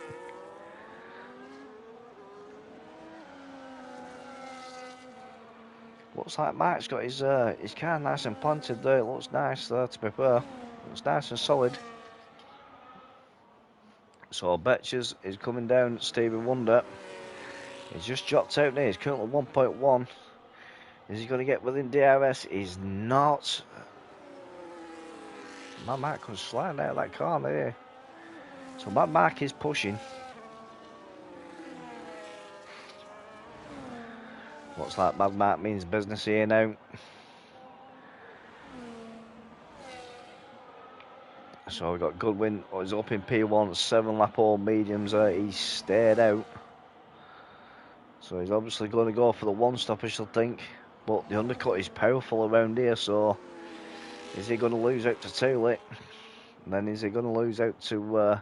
Looks like Mark's got his car nice and planted there. It looks nice there, to be fair. Looks nice and solid. So Betches is coming down Stevie Wonder. He's just dropped out now. He's currently 1.1. Is he going to get within DRS? He's not. Mad Mark comes sliding out of that corner here. So Mad Mark is pushing. Looks like Mad Mark means business here now. So we've got Goodwin, he's up in P1, 7 lap all mediums, he stayed out. So he's obviously going to go for the one stop, I should think. But the undercut is powerful around here, so is he going to lose out to Tulip? And then is he going to lose out to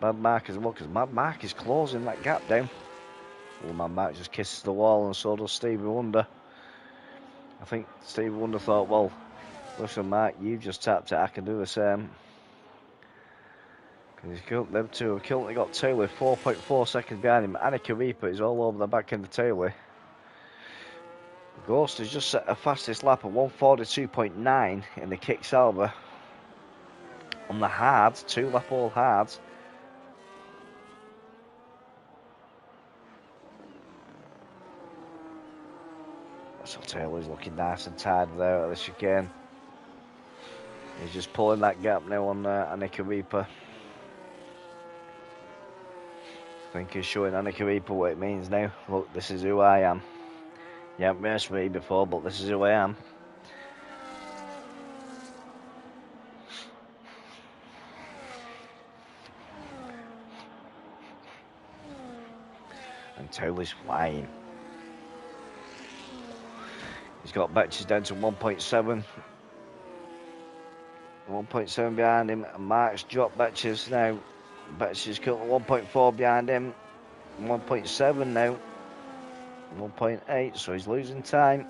Mad Mark as well? Because Mad Mark is closing that gap down. Well, Mad Mark just kisses the wall, and so does Stevie Wonder. I think Stevie Wonder thought, well, listen, Mark, you just tapped it, I can do the same. Because them two have currently got Taylor 4.4 seconds behind him. Annika Reaper is all over the back end of Taylor. Ghost has just set a fastest lap of 142.9 in the kick salver. On the hards, 2 lap all hards. So Taylor's looking nice and tired there at the chicane. He's just pulling that gap now on Annika Reaper. I think he's showing Annika Reaper what it means now. Look, this is who I am. You haven't raced me before, but this is who I am. And Taylor's flying. He's got Betches down to 1.7. 1.7 behind him. And Mark's dropped Betches now. Betches is currently 1.4 behind him. 1.7 now. 1.8, so he's losing time.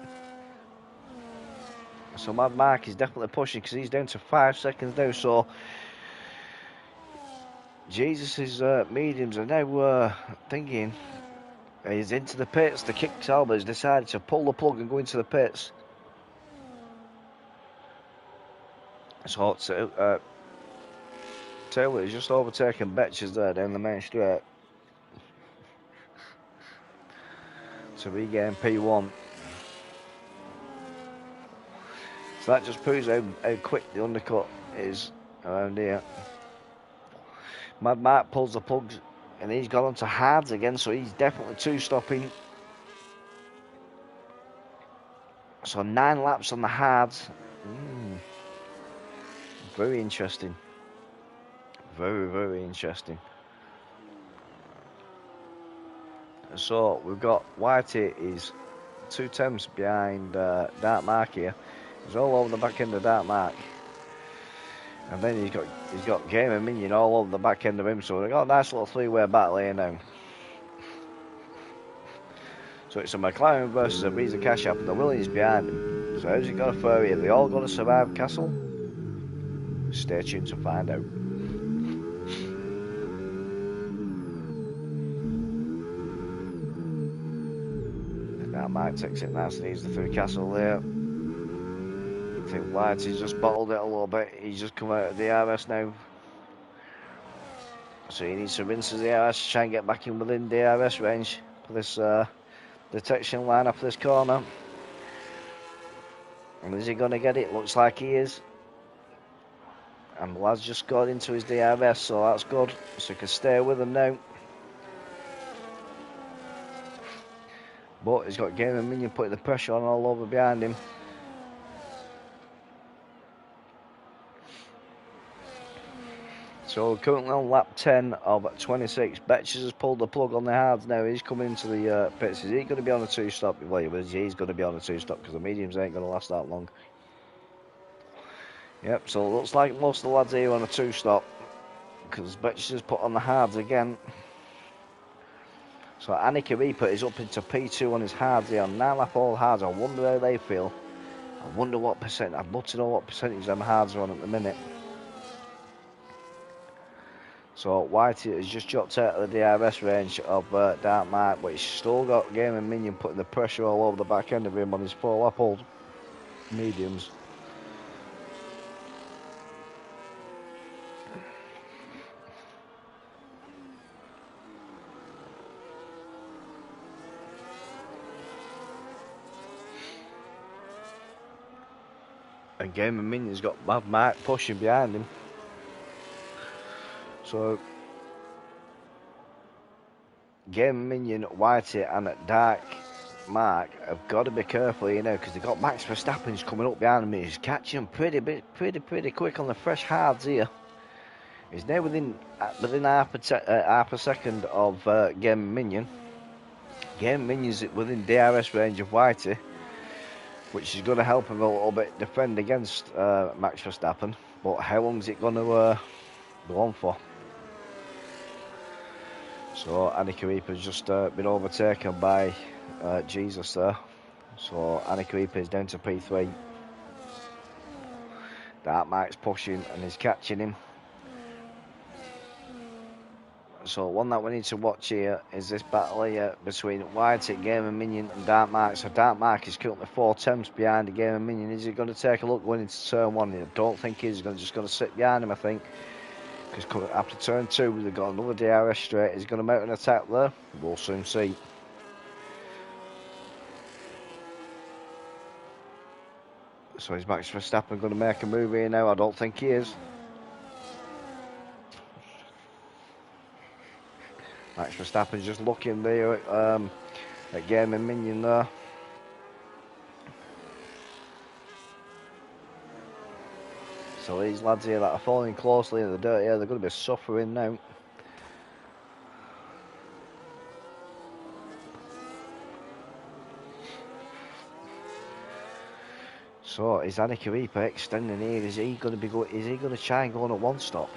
So Mad Mark is definitely pushing because he's down to 5 seconds now. So Jesus' mediums are now thinking he's into the pits. The kick salver has decided to pull the plug and go into the pits. So Taylor is just overtaking Betches there down the main straight to regain P1. So that just proves how quick the undercut is around here. Mad Mark pulls the plugs and he's gone on to hards again, so he's definitely 2-stopping. So 9 laps on the hards. Very interesting. Very, very interesting. So we've got Whitey is 2 tenths behind Dark Mark here. He's all over the back end of Dark Mark. And then he's got Game and Minion all over the back end of him. So we've got a nice little 3-way battle here now. So it's a McLaren versus a Visa Cash App, and the Williams behind him. So how's it going to fare here? Are they all going to survive Castle? Stay tuned to find out. That Mike takes it nice and easy through Castle there. I think Whitey's just bottled it a little bit. He's just come out of the DRS now. So he needs to rinse his DRS to try and get back in within DRS range for this detection line off this corner. And is he going to get it? Looks like he is. And the lad's just got into his DRS, so that's good. So he can stay with him now. But he's got Game and Minion putting the pressure on all over behind him. So currently on lap 10 of 26. Betches has pulled the plug on the hards now. He's coming into the pits. Is he going to be on a 2-stop? Well, he's going to be on a 2-stop because the mediums ain't going to last that long. Yep, so it looks like most of the lads here on a 2-stop because Betches has put on the hards again. So Annika Reaper is up into P2 on his hards here on 9-lap all hards. I wonder how they feel. I wonder what percent. I'd love to know what percentage them hards are on at the minute. So Whitey has just dropped out of the DRS range of Dark Mark, but he's still got Game and Minion putting the pressure all over the back end of him on his 4-lap old mediums. And Game and Minion's got Mad Mark pushing behind him. So Game and Minion, Whitey and Dark Mark have got to be careful, you know, because they've got Max Verstappen's coming up behind him. He's catching pretty quick on the fresh hards here. He's now within half a second of Game and Minion. Game and Minion's within DRS range of Whitey, which is going to help him a little bit defend against Max Verstappen. But how long is it going to go on for? So Annika Reaper's just been overtaken by Jesus there. So Annika Reaper is down to P3. Dark Mark's pushing and is catching him. So one that we need to watch here is this battle here between Whitey, Game and Minion and Dark Mark. So Dark Mark is currently 4 tenths behind the Game and Minion. Is he going to take a look going into turn 1? I don't think he's just going to sit behind him, I think. Because after turn 2 they've got another DRS straight. He's going to mount an attack there. We'll soon see. So is Max Verstappen going to make a move here now? I don't think he is. Max Verstappen's just looking there at Game and Minion there. So these lads here that are following closely in the dirt here, they're going to be suffering now. So is Annika Reaper extending here? Is he going to try and go on a 1-stop?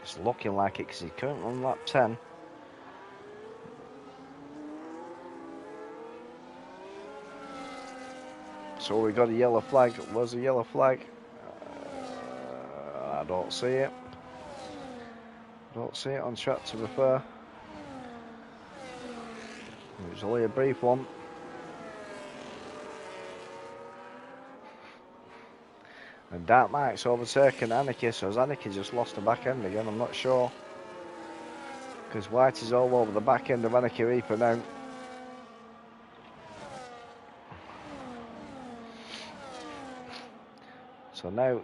It's looking like it because he's currently on lap 10. So we got a yellow flag. Where's the yellow flag? I don't see it. Don't see it on track, to be fair. It was only a brief one. And Dark Mark's overtaken Annika, so has Annika just lost the back end again? I'm not sure. Because White is all over the back end of Annika Reaper now. So now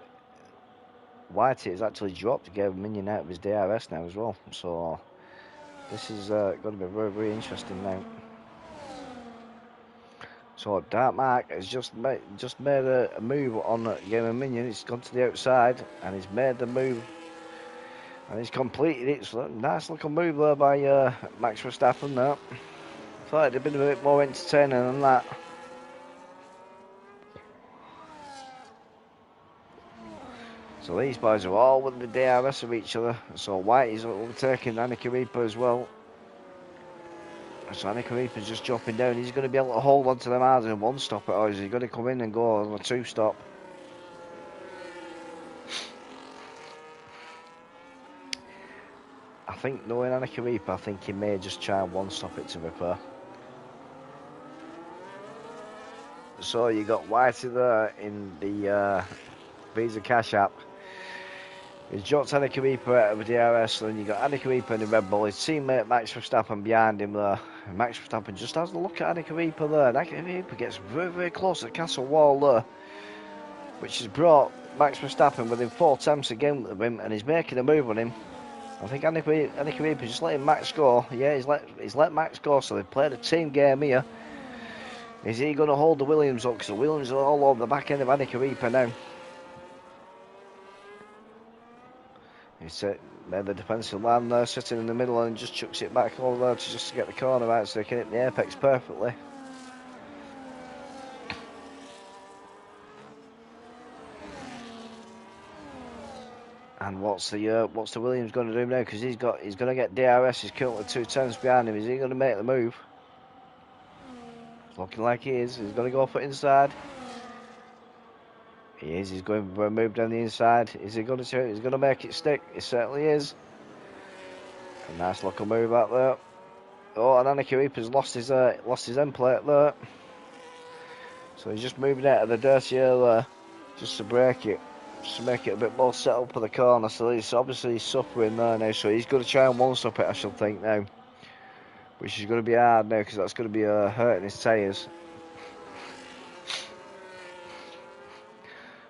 Whitey has actually dropped Game Minion out of his DRS now as well. So this is going to be very, very interesting now. So Dark Mark has just made a move on Game Minion. He's gone to the outside and he's made the move and he's completed it. So nice little move there by Max Verstappen there. Thought it'd have been a bit more entertaining than that. So these boys are all with the DRS of each other. So White is overtaking Annika Reaper as well. So Annika Reaper's just dropping down. He's going to be able to hold on to them hard in a 1-stop, or is he going to come in and go on a 2-stop? I think knowing Annika Reaper, I think he may just try and 1-stop it, to be fair. So you got Whitey there in the Visa Cash app. He's dropped Annika Reaper out of the DRS, and you got Annika Reaper in the Red Bull. His teammate Max Verstappen behind him there. And Max Verstappen just has a look at Annika Reaper there. And Annika Reaper gets very, very close to the castle wall there, which has brought Max Verstappen within 4 tenths again of him, and he's making a move on him. I think Annika Reaper just letting Max go. Yeah, he's let Max go, so they've played a team game here. Is he going to hold the Williams up? Because the Williams are all over the back end of Annika Reaper now. Made the defensive line there, sitting in the middle, and just chucks it back over there just to get the corner out so they can hit the apex perfectly. And what's the Williams going to do now? Because he's going to get DRS. He's currently 2 tenths behind him. Is he going to make the move? Looking like he is. He's going to go for inside. He is. He's going for a move down the inside. Is he going to? He's going to make it stick. He certainly is. A nice little move out there. Oh, and Annika Reaper's lost his end plate there. So he's just moving out of the dirty air there, just to break it, just to make it a bit more set up for the corner. So he's obviously suffering there now. So he's going to try and one-stop it, I shall think now, which is going to be hard now because that's going to be hurting his tyres.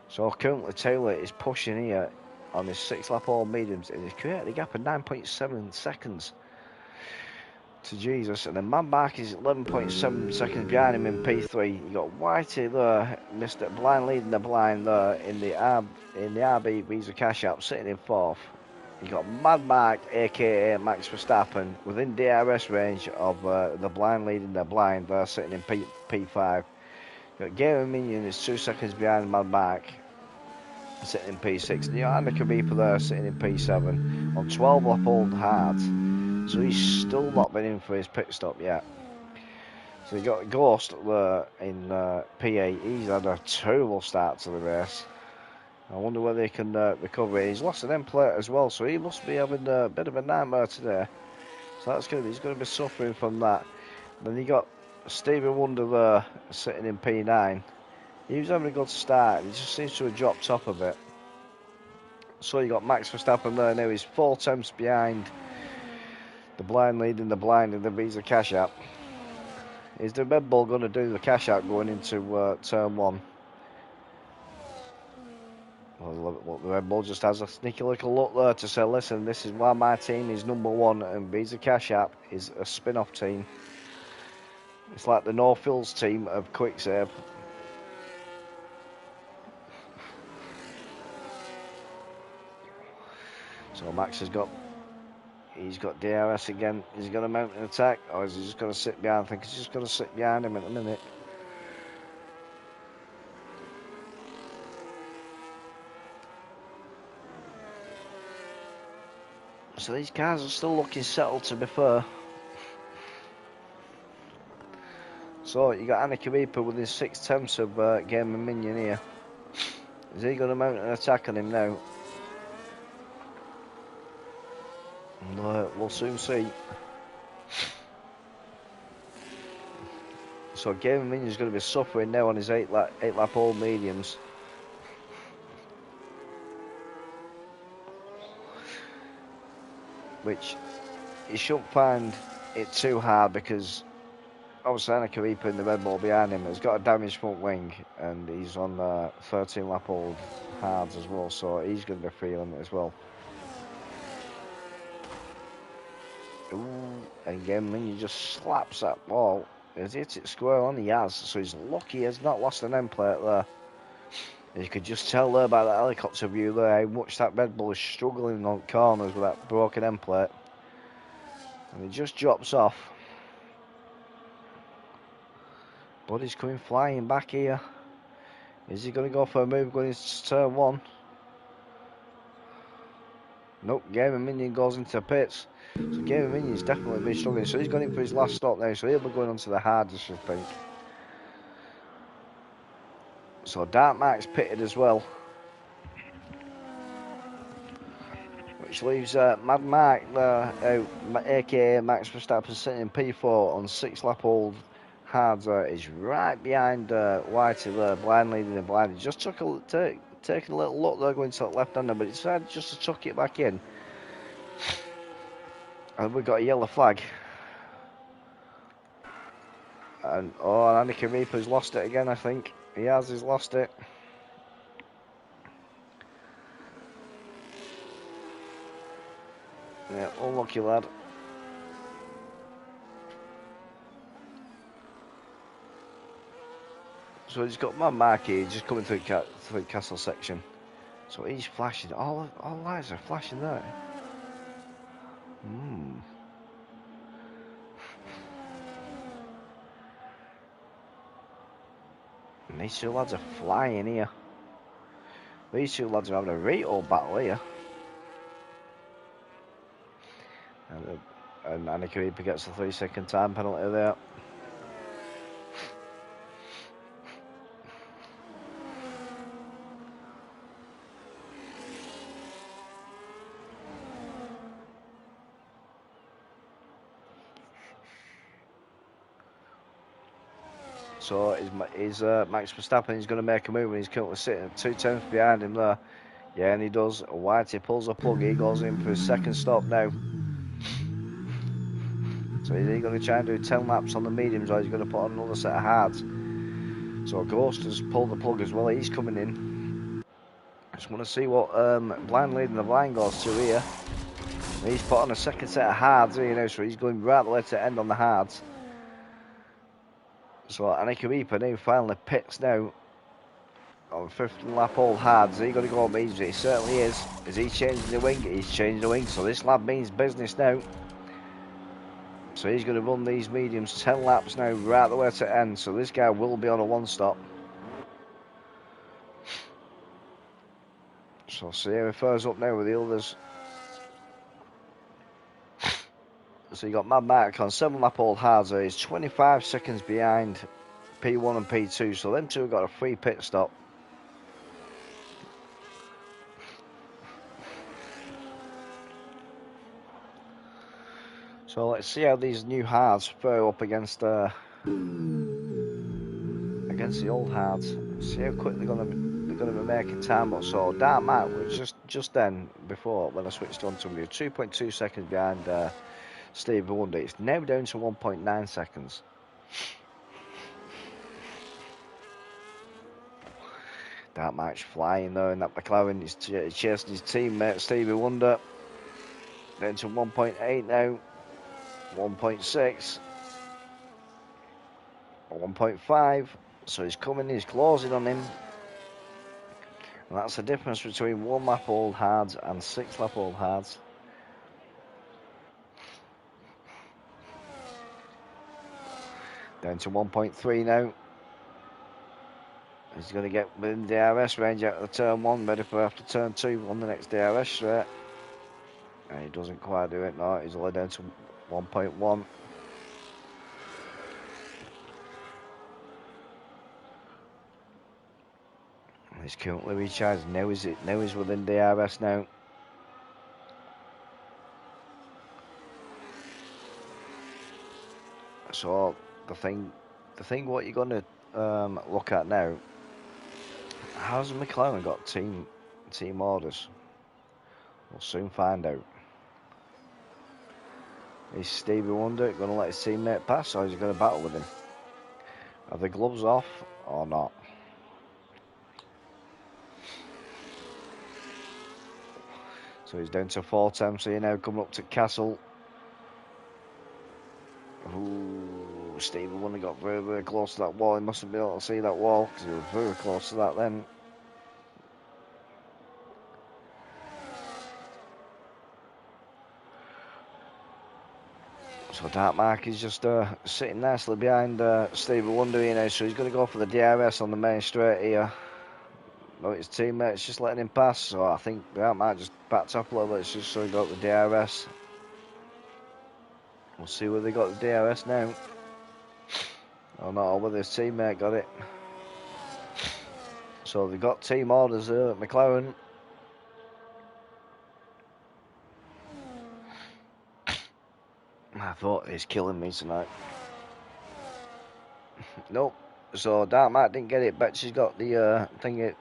So currently Taylor is pushing here on his 6-lap all mediums, and he's created a gap of 9.7 seconds to Jesus, and then Mad Mark is 11.7 seconds behind him in P3. You got Whitey there, Mr. Blind leading the blind there in the RB Visa Cash App, sitting in 4th. You got Mad Mark, aka Max Verstappen, within DRS range of the blind leading the blind there, sitting in P5. You got Gamer Minion is 2 seconds behind Mad Mark, sitting in P6. And you got Annika Reaper there, sitting in P7 on 12-lap old hard. So he's still not been in for his pit stop yet. So you got Ghost there in P8. He's had a terrible start to the race. I wonder whether he can recover it. He's lost an end plate as well, so he must be having a bit of a nightmare today. So he's going to be suffering from that. Then you got Stephen Wonder there, sitting in P9. He was having a good start. He just seems to have dropped off a bit. So you got Max Verstappen there now. He's 4 tenths behind the blind leading the blind in the Visa Cash App. Is the Red Bull going to do the Cash App going into turn 1? Well, the Red Bull just has a sneaky little look there to say, listen, this is why my team is number 1 and Visa Cash App is a spin-off team. It's like the No Fills team of Quicksave. So Max he's got DRS again. Is he going to mount an attack, or is he just going to sit behind? I think he's just going to sit behind him in a minute. So these cars are still looking settled, to be fair. So you got Annika Reaper within 6 tenths of Gamer Minion here. Is he going to mount an attack on him now? And, we'll soon see. So Gamer Minion is going to be suffering now on his 8-lap old mediums. Which he shouldn't find it too hard, because obviously Annika Reaper in the Red Bull behind him has got a damaged front wing, and he's on 13-lap old hards as well, so he's going to be feeling it as well. Ooh, and again, when you just slaps that ball, has he hit it square on? He has, so he's lucky he has not lost an end plate there. And you could just tell there by that helicopter view there how much that Red Bull is struggling on corners with that broken end plate. And he just drops off. But he's coming flying back here. Is he going to go for a move going into turn 1? Nope, Gamer Minion goes into the pits. So Gamer Minion's definitely been struggling. So he's going in for his last stop now. So he'll be going on to the hardest, I think. So Dark Mark's pitted as well. Which leaves Mad Mark there, aka Max Verstappen, sitting in P4 on 6-lap old hards. Is right behind Whitey there, blind leading the blind. He just taking a little look there going to the left-hander, but he decided just to tuck it back in. And we've got a yellow flag. And Annika Reaper's lost it again, I think. He's lost it. Yeah, unlucky lad. So he's got Mad Mark here, just coming through the castle section. So he's flashing. All lights are flashing there. And these two lads are flying here. These two lads are having a right old battle here. And Annika gets the 3-second time penalty there. So is Max Verstappen, he's going to make a move, and he's currently sitting 2 tenths behind him there. Yeah, and he does. Whitey pulls a plug. He goes in for his second stop now. So is he going to try and do 10 laps on the mediums, or he's going to put on another set of hards? So Ghost has pulled the plug as well. He's coming in. I just want to see what Blind Leading the Blind goes to here. He's put on a second set of hards here now, so he's going right the way to end on the hards. So Annika now finally pits now on 15 lap old hards. Is he going to go mediums? He certainly is. Is he changing the wing? He's changing the wing, so this lad means business now. So he's going to run these mediums 10 laps now, right the way to end. So this guy will be on a 1-stop. So Sierra furs up now with the others. So you got Mad Mark on 7 lap old hards. He's 25 seconds behind P1 and P2. So them two have got a free pit stop. So let's see how these new hards fare up against the old hards. See how quick they're going to be making time. But so Dark Matt was just then before when I switched on to him, 2.2 seconds behind Stevie Wonder. It's now down to 1.9 seconds. Dark Matt's flying though in that McLaren. He's chasing his teammate Stevie Wonder. Down to 1.8 now. 1.6. 1.5. So he's coming, he's closing on him. And that's the difference between 1 lap old hards and 6 lap old hards. Down to 1.3 now. He's going to get within the DRS range out of the turn 1, ready for after turn 2 on the next DRS straight. And he doesn't quite do it, no, he's only down to 1.1. He's currently recharged. Now he's within DRS now. So the thing what you're going to look at now, how's McLaren got team orders? We'll soon find out. Is Stevie Wonder going to let his teammate pass, or is he going to battle with him? Are the gloves off or not? So he's down to 4 tenths here now, coming up to Castle. Ooh, Stevie Wonder got very, very close to that wall. He mustn't be able to see that wall because he was very close to that then. So Dark Mark is just sitting nicely behind Stevie Wonder here now, so he's going to go for the DRS on the main straight here. But his teammates just letting him pass, so I think Dark Mark just backed up a little bit just so he got the DRS. We'll see whether they got the DRS now. Or not, or whether his teammate got it. So they've got team orders there at McLaren. I thought he's killing me tonight. Nope. So Dark Matt didn't get it, but she's got the thing.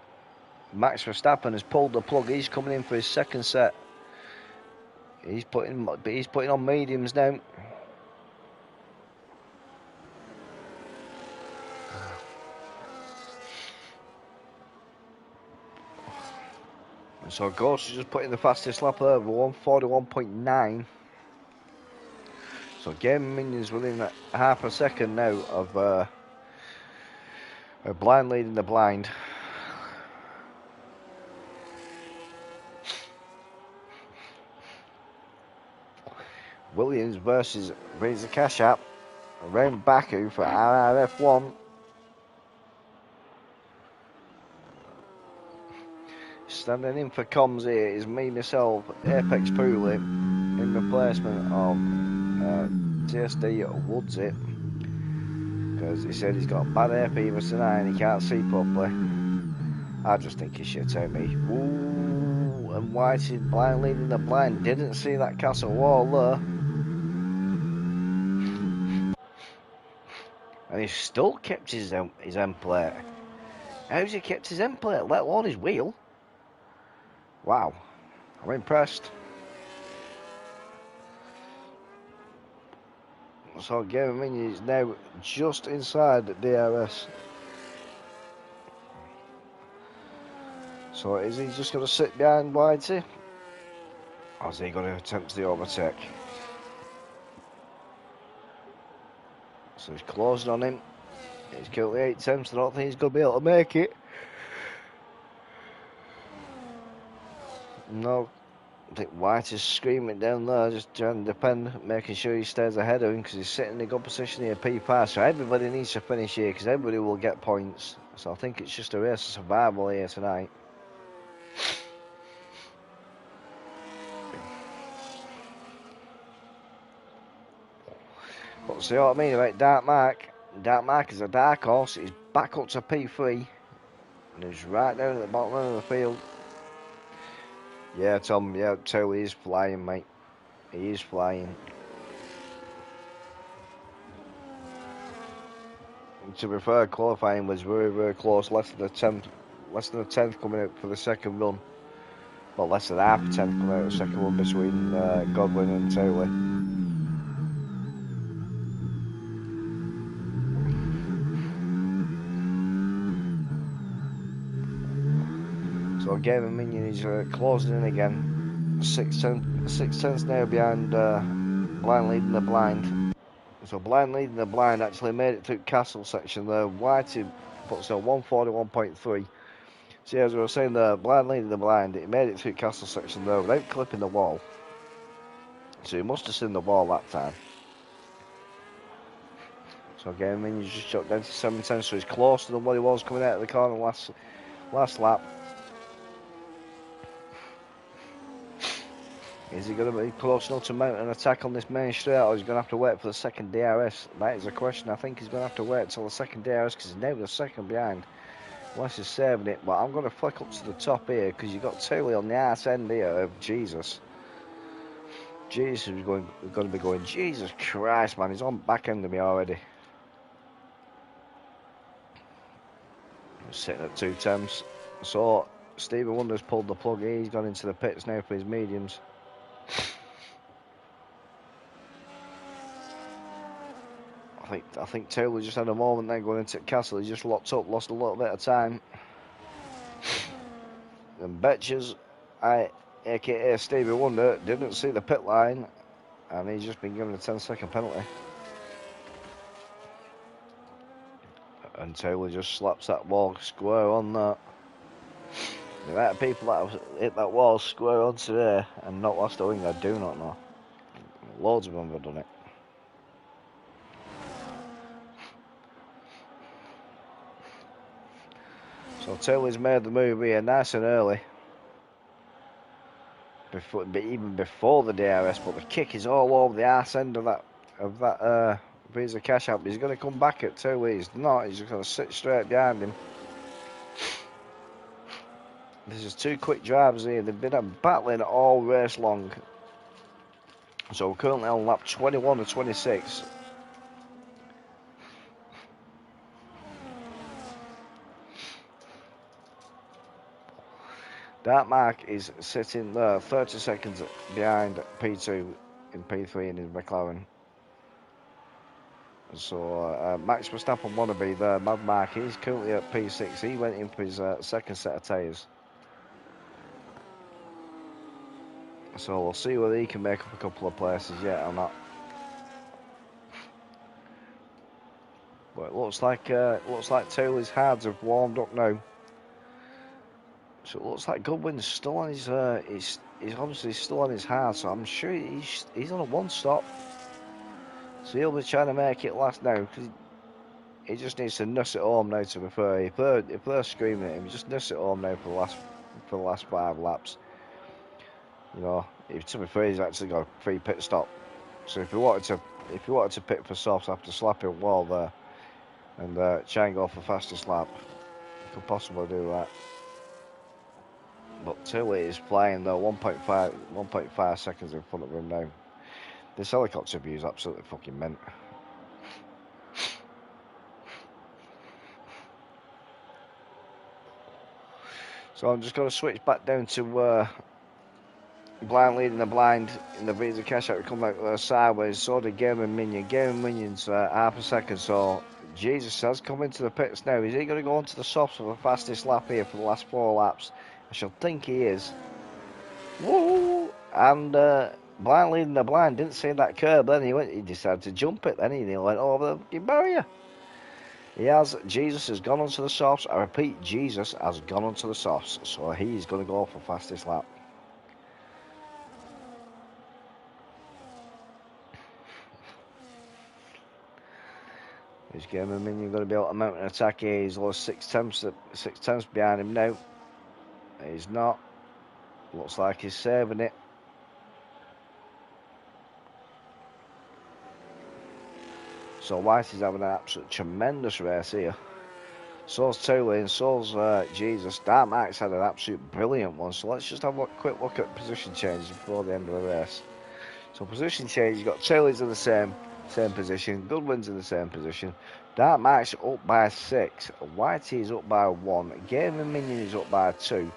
Max Verstappen has pulled the plug. He's coming in for his second set. He's putting on mediums now. So Ghost is just putting the fastest lap there, 141.9. So Game Minions within half a second now of Blind Leading the Blind. Williams versus Razor Cash App. Around Baku for RRF1. Standing in for comms here is me, myself, Apex Pooley, in replacement of TSD Woodsy, because he said he's got bad air fever tonight and he can't see properly. I just think he should take me. Ooh, and White is blind leading the blind. Didn't see that castle wall there. And he's still kept his end plate. How's he kept his end plate, let alone his wheel? Wow, I'm impressed. So Gavin Minion is now just inside the DRS. So is he just going to sit behind Whitey? Or is he going to attempt the overtake? So he's closing on him. He's currently 8 tenths. I don't think he's going to be able to make it. No. I think White is screaming down there, just trying to depend, making sure he stays ahead of him because he's sitting in a good position here, P5. So everybody needs to finish here because everybody will get points. So I think it's just a race of survival here tonight. But see what I mean about Dark Mark? Dark Mark is a dark horse. He's back up to P3. And he's right down at the bottom of the field. Yeah, Tom, yeah, Taylor is flying, mate. He is flying. To be fair, qualifying was very, very close. Less than a tenth coming out for the second run. Well, less than half a tenth coming out of the second run between Godwin and Taylor. So Gavin Minion is closing in again. 6 tenths now behind Blind leading the blind. So Blind leading the blind actually made it through Castle section there. Whitey puts a 141.3. See, as I was saying there, Blind leading the blind, it made it through Castle section there without clipping the wall. So he must have seen the wall that time. So Gavin Minion just shot down to 7 tenths, so he's closer than what he was coming out of the corner last lap. Is he going to be close enough to mount an attack on this main straight, or is he going to have to wait for the second DRS? That is a question. I think he's going to have to wait until the second DRS because he's now the second behind, unless he's saving it. But I'm going to flick up to the top here because you've got Taylor on the arse end here of Jesus. Jesus is going to be going, Jesus Christ, man, he's on back end of me already. Sitting at 2 tenths. So Stephen Wonder's pulled the plug here. He's gone into the pits now for his mediums. I think Taylor just had a moment then going into Castle. He just locked up, lost a little bit of time. And Betches, aka Stevie Wonder, didn't see the pit line, and he's just been given a 10-second penalty. And Taylor just slaps that wall square on that. The amount of people that have hit that wall square on today and not lost a wing, I do not know. Loads of them have done it. So Taylor's made the move here nice and early. Even before the DRS, but the kick is all over the arse end of that Visa Cash App. He's going to come back at 2. He's not. He's just going to sit straight behind him. This is 2 quick drivers here. They've been battling all race long. So we're currently on lap 21 of 26. Dark Mark is sitting there 30 seconds behind P2 in P3 in his McLaren. So Max Verstappen wannabe there, Mad Mark, he's currently at P6. He went in for his second set of tyres. So we'll see whether he can make up a couple of places yet or not. But it looks like Taylor's hards have warmed up now. So it looks like Goodwin's still on his, he's obviously still on his hard, so I'm sure he's on a one stop. So he'll be trying to make it last now, because he just needs to nuss it home now to be fair. If they're screaming at him, just nuss it home now for the last 5 laps. You know, to be fair, he's actually got a free pit stop. So if you wanted to pit for softs after slapping wall there and try and go for fastest lap, you could possibly do that. But Tilly is flying though, 1.5 seconds in front of him now. This helicopter view is absolutely fucking mint. So I'm just going to switch back down to blind leading the blind in the Visa cash out. We come out sideways. So did Game and Minion. Game and Minion's half a second. So Jesus has come into the pits now. Is he going to go onto the softs for the fastest lap here for the last 4 laps? I shall think he is. Woo! And blind leading the blind didn't see that curb. Then he decided to jump it. Then he went over the fucking barrier. Jesus has gone onto the softs. I repeat, Jesus has gone onto the softs. So he's going to go for fastest lap. His Game of Minion going to be able to mount an attack here. He's lost 6 tenths behind him now. He's not. Looks like he's saving it. So White is having an absolute tremendous race here. So's Tooley and so's Jesus. Dark Max had an absolute brilliant one. So let's just have a quick look at position changes before the end of the race. So position change, you've got Tooley's in the same position. Goodwin's in the same position. Dark Max up by 6. Whitey is up by 1. Game and Minion is up by 2.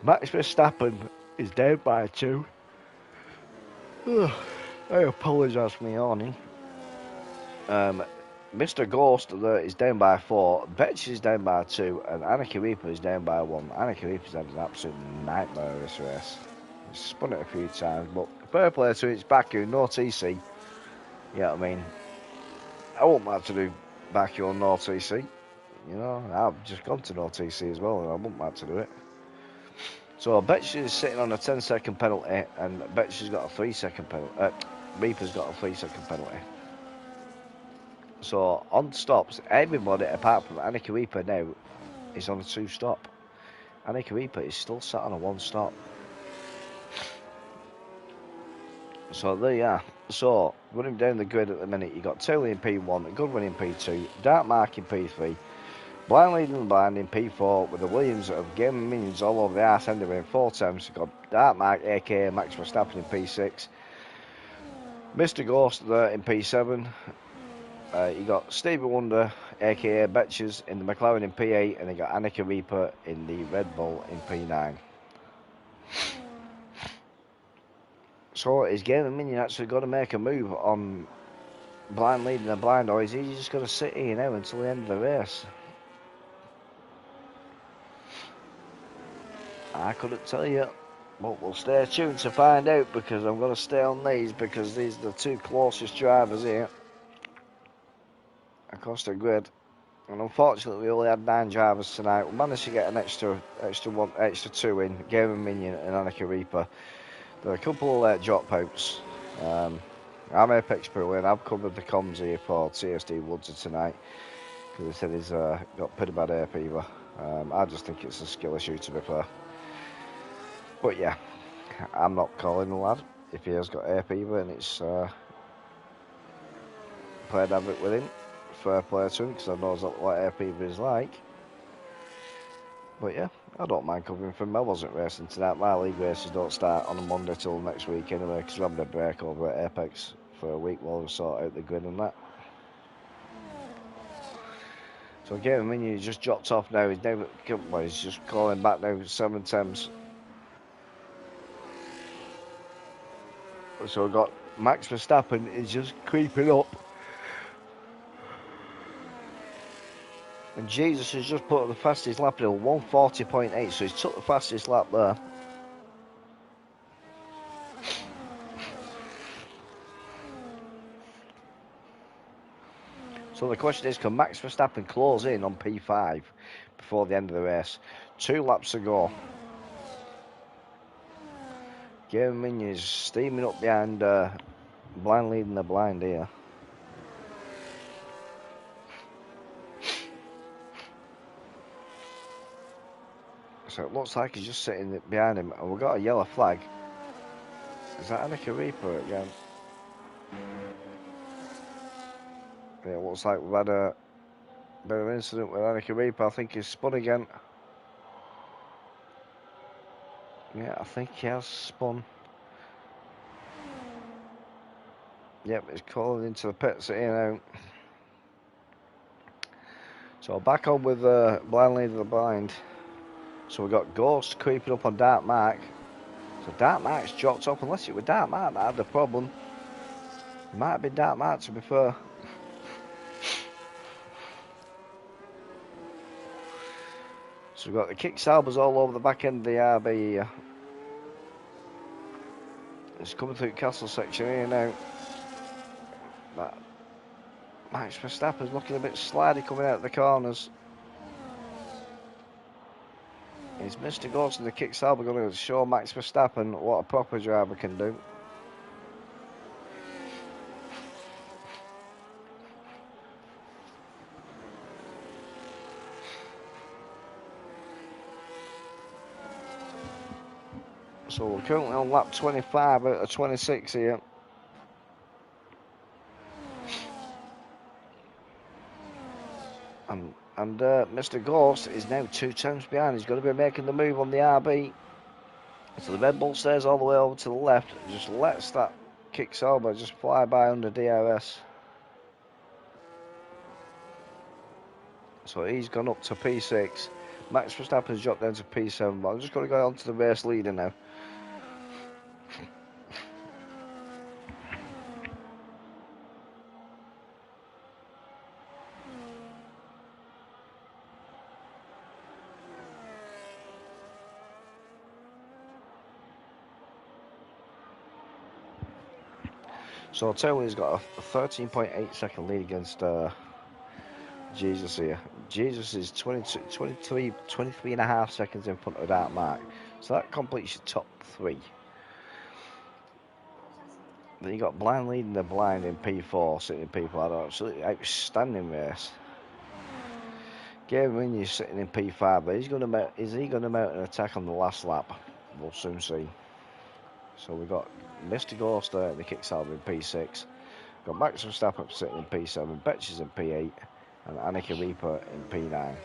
Max Verstappen is down by 2. I apologise for me yawning. Mr. Ghost is down by 4. Betch is down by 2. And Anarchy Reaper is down by 1. Anarchy Reaper's had an absolute nightmare this race. He's spun it a few times, but fair play to it's Baku, no TC. You know what I mean? I won't mind to do Baku on no TC. You know, I've just gone to no TC as well, and I wouldn't mind to do it. So Betch is sitting on a 10-second penalty, and Betch has got a 3-second penalty. Reaper's got a 3-second penalty. So on stops, everybody apart from Anarchy Reaper now is on a 2-stop. Anarchy Reaper is still sat on a 1-stop. So there you are. So running down the grid at the minute, you got Tooley in P1, Goodwin in P2, Dark Mark in P3, Blind leading the blind in P4 with the Williams of Game and Minions all over the arse end of it in 4 times. You've got Dark Mark, aka Max Verstappen in P6, Mr. Ghost there in P7. You got Stevie Wonder, aka Betches, in the McLaren in P8, and you got Anarchy Reaper in the Red Bull in P9. So is Game and Minion actually going to make a move on blind leading the blind, or is he just going to sit here now until the end of the race? I couldn't tell you, but we'll stay tuned to find out, because I'm going to stay on these, because these are the 2 closest drivers here across the grid. And unfortunately we only had 9 drivers tonight. We managed to get an extra 2 in, Game and Minion and Anarchy Reaper. There are a couple of dropouts. I'm Apex Pro, and I've covered the comms here for TSD Woods tonight, because they said he's got pretty bad air fever. I just think it's a skill issue, to be fair. But yeah, I'm not calling the lad if he has got air fever and it's played havoc with him. Fair play to him, because I know what air fever is like. But yeah, I don't mind covering for him. I wasn't racing tonight. My league races don't start on a Monday till next week anyway, because we're having a break over at Apex for a week while we sort out the grid and that. So Game of Minion just dropped off now. He's just calling back now, 7 Thames. So we've got Max Verstappen is just creeping up. And Jesus has just put the fastest lap in 1:40.8, so he's took the fastest lap there. So the question is, can Max Verstappen close in on P5 before the end of the race? 2 laps to go. Gavin Minion is steaming up behind, blind leading the blind here. So it looks like he's just sitting behind him, and we've got a yellow flag. Is that Annika Reaper again? Yeah, it looks like we've had a bit of an incident with Annika Reaper. I think he's spun again. Yeah, I think he has spun. Yep, he's calling into the pits here now. So back on with blind leader of the blind. So we've got Ghost creeping up on Dark Mark. So Dark Mark's dropped off, unless it was Dark Mark that had the problem. It might have been Dark Mark, to be fair. So we've got the kick salvers all over the back end of the RB here. It's coming through Castle section here now. But Max Verstappen's looking a bit slidey coming out of the corners. Is Mr. Ghost and the kick salver going to show Max Verstappen what a proper driver can do? So we're currently on lap 25 out of 26 here. And Mr. Ghost is now 2 times behind. He's going to be making the move on the RB. So the Red Bull stays all the way over to the left and just lets that kick salver just fly by under DRS. So he's gone up to P6. Max Verstappen's dropped down to P7. But I'm just going to go on to the race leader now. So Taylor's got a 13.8 second lead against Jesus here. Jesus is 23 and a half seconds in front of Dark Mark. So that completes your top 3. Then you got Blind leading the blind in P4, sitting in P5. Absolutely outstanding race. Gavin Minion sitting in P5, but is he going to mount an attack on the last lap? We'll soon see. So we've got Mr. Ghost in the kick salver in P6. Got Max Verstappen sitting in P7, Betches in P8, and Annika Reaper in P9.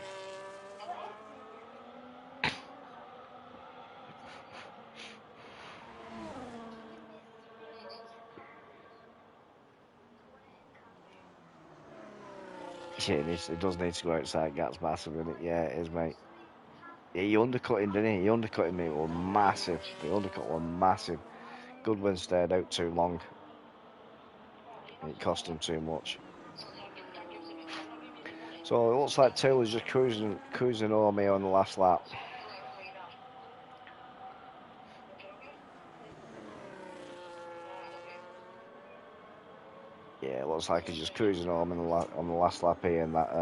Yeah, it does need to go outside. That's massive, isn't it? Yeah, it is, mate. Yeah, he undercut him, didn't he? He undercut him, it was massive. The undercut was massive. Goodwin stayed out too long. It cost him too much. So it looks like Taylor's just cruising over me on the last lap. Yeah, it looks like he's just cruising home on the last lap here in that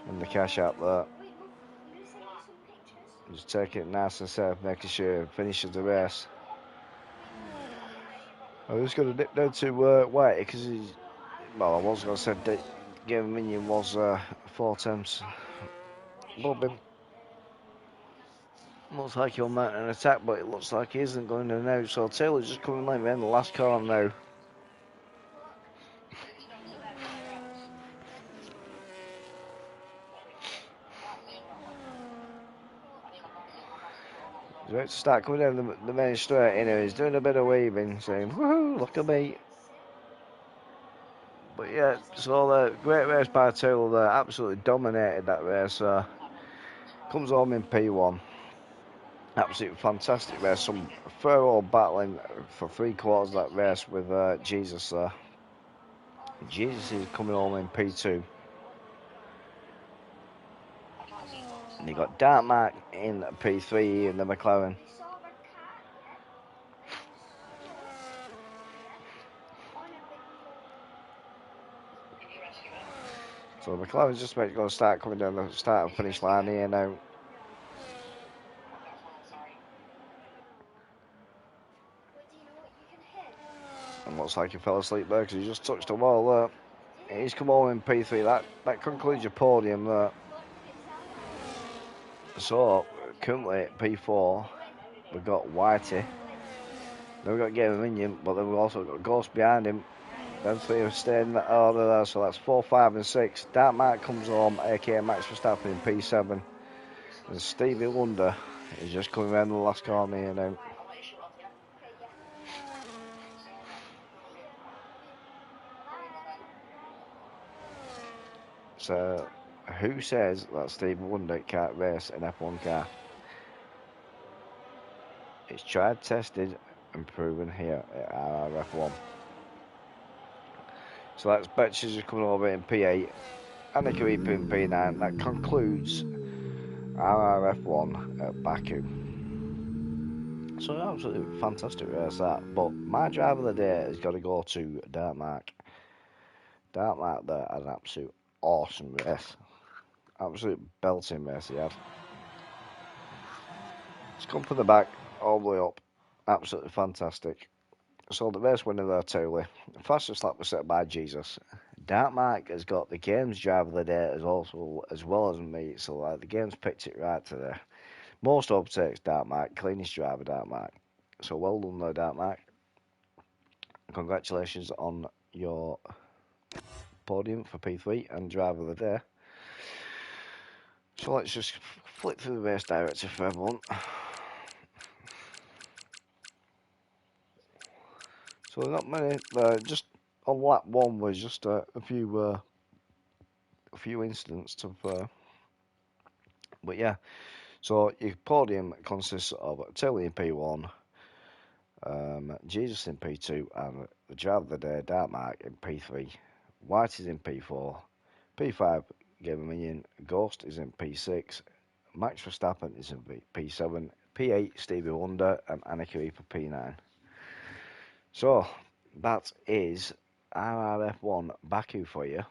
in the cash out there. Just taking it nice and safe, making sure he finishes the race. I'm just going to dip down to Whitey because he's. Well, I was going to say Gavin Minion was 4 times above him. Looks like he'll mount an attack, but it looks like he isn't going to now. So Taylor's just coming late in the last corner now. He's about to start coming down the main straight, you know, he's doing a bit of weaving, saying, woohoo, look at me. But yeah, so the great race by Taylor there, absolutely dominated that race. Comes home in P1. Absolutely fantastic race. Some thorough battling for 3/4 of that race with Jesus there. Jesus is coming home in P2. And you got Dark Mark in P3 in the McLaren. So McLaren's just about to go start coming down the start and finish line here now. And looks like he fell asleep there because he just touched the wall there. He's come home in P3. That concludes your podium there. So currently at P4 we've got Whitey. Then we've got Game of Minion, but then we've also got Ghost behind him. Them three are staying in that order there, so that's 4, 5 and 6. Dark Mark comes home, aka Max Verstappen in P7. And Stevie Wonder is just coming around the last corner here now. So, who says that Stevie Wonder can't race an F1 car? It's tried, tested and proven here at RRF1. So that's Betches just coming over in P8. Annika Reaper in P9. That concludes RRF1 at Baku. So absolutely fantastic race that. But my driver of the day has got to go to Dark Mark. Dark Mark there had an absolute awesome race. Absolute belting race he had. It's come from the back all the way up. Absolutely fantastic. So the race winner there, Tooley. The fastest lap was set by Jesus. Dark Mark has got the game's driver of the day as well as me. So the game's picked it right today. Most overtakes Dark Mark, cleanest driver Dark Mark. So well done there, Dark Mark. Congratulations on your podium for P3 and driver of the day. So let's just flick through the race director for everyone. So not many. Just on lap 1 was just a few incidents of. But yeah, so your podium consists of Tilly in P1, Jesus in P2, and the driver of the day, Dark Mark, in P3. White is in P4, P5, Game of Minion, Ghost is in P6, Max Verstappen is in P7, P8, Stevie Wonder, and Annika Reaper P9. So, that is RRF1 Baku for you.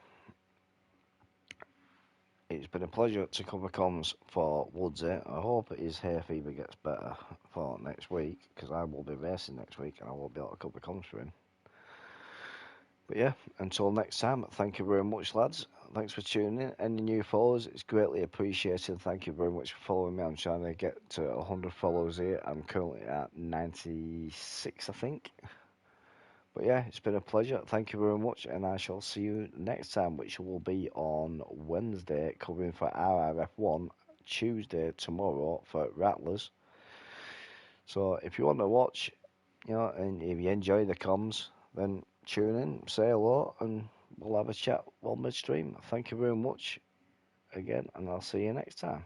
It's been a pleasure to cover comms for Woodsy. I hope his hay fever gets better for next week, because I will be racing next week and I will be able to cover comms for him. But yeah, until next time, thank you very much, lads. Thanks for tuning in. Any new followers, it's greatly appreciated. Thank you very much for following me. I'm trying to get to 100 followers here. I'm currently at 96, I think. But yeah, it's been a pleasure. Thank you very much, and I shall see you next time, which will be on Wednesday, covering for RRF1, Tuesday tomorrow for Rattlers. So if you want to watch, and if you enjoy the comms, then tune in, say hello, and we'll have a chat while midstream. Thank you very much again, and I'll see you next time.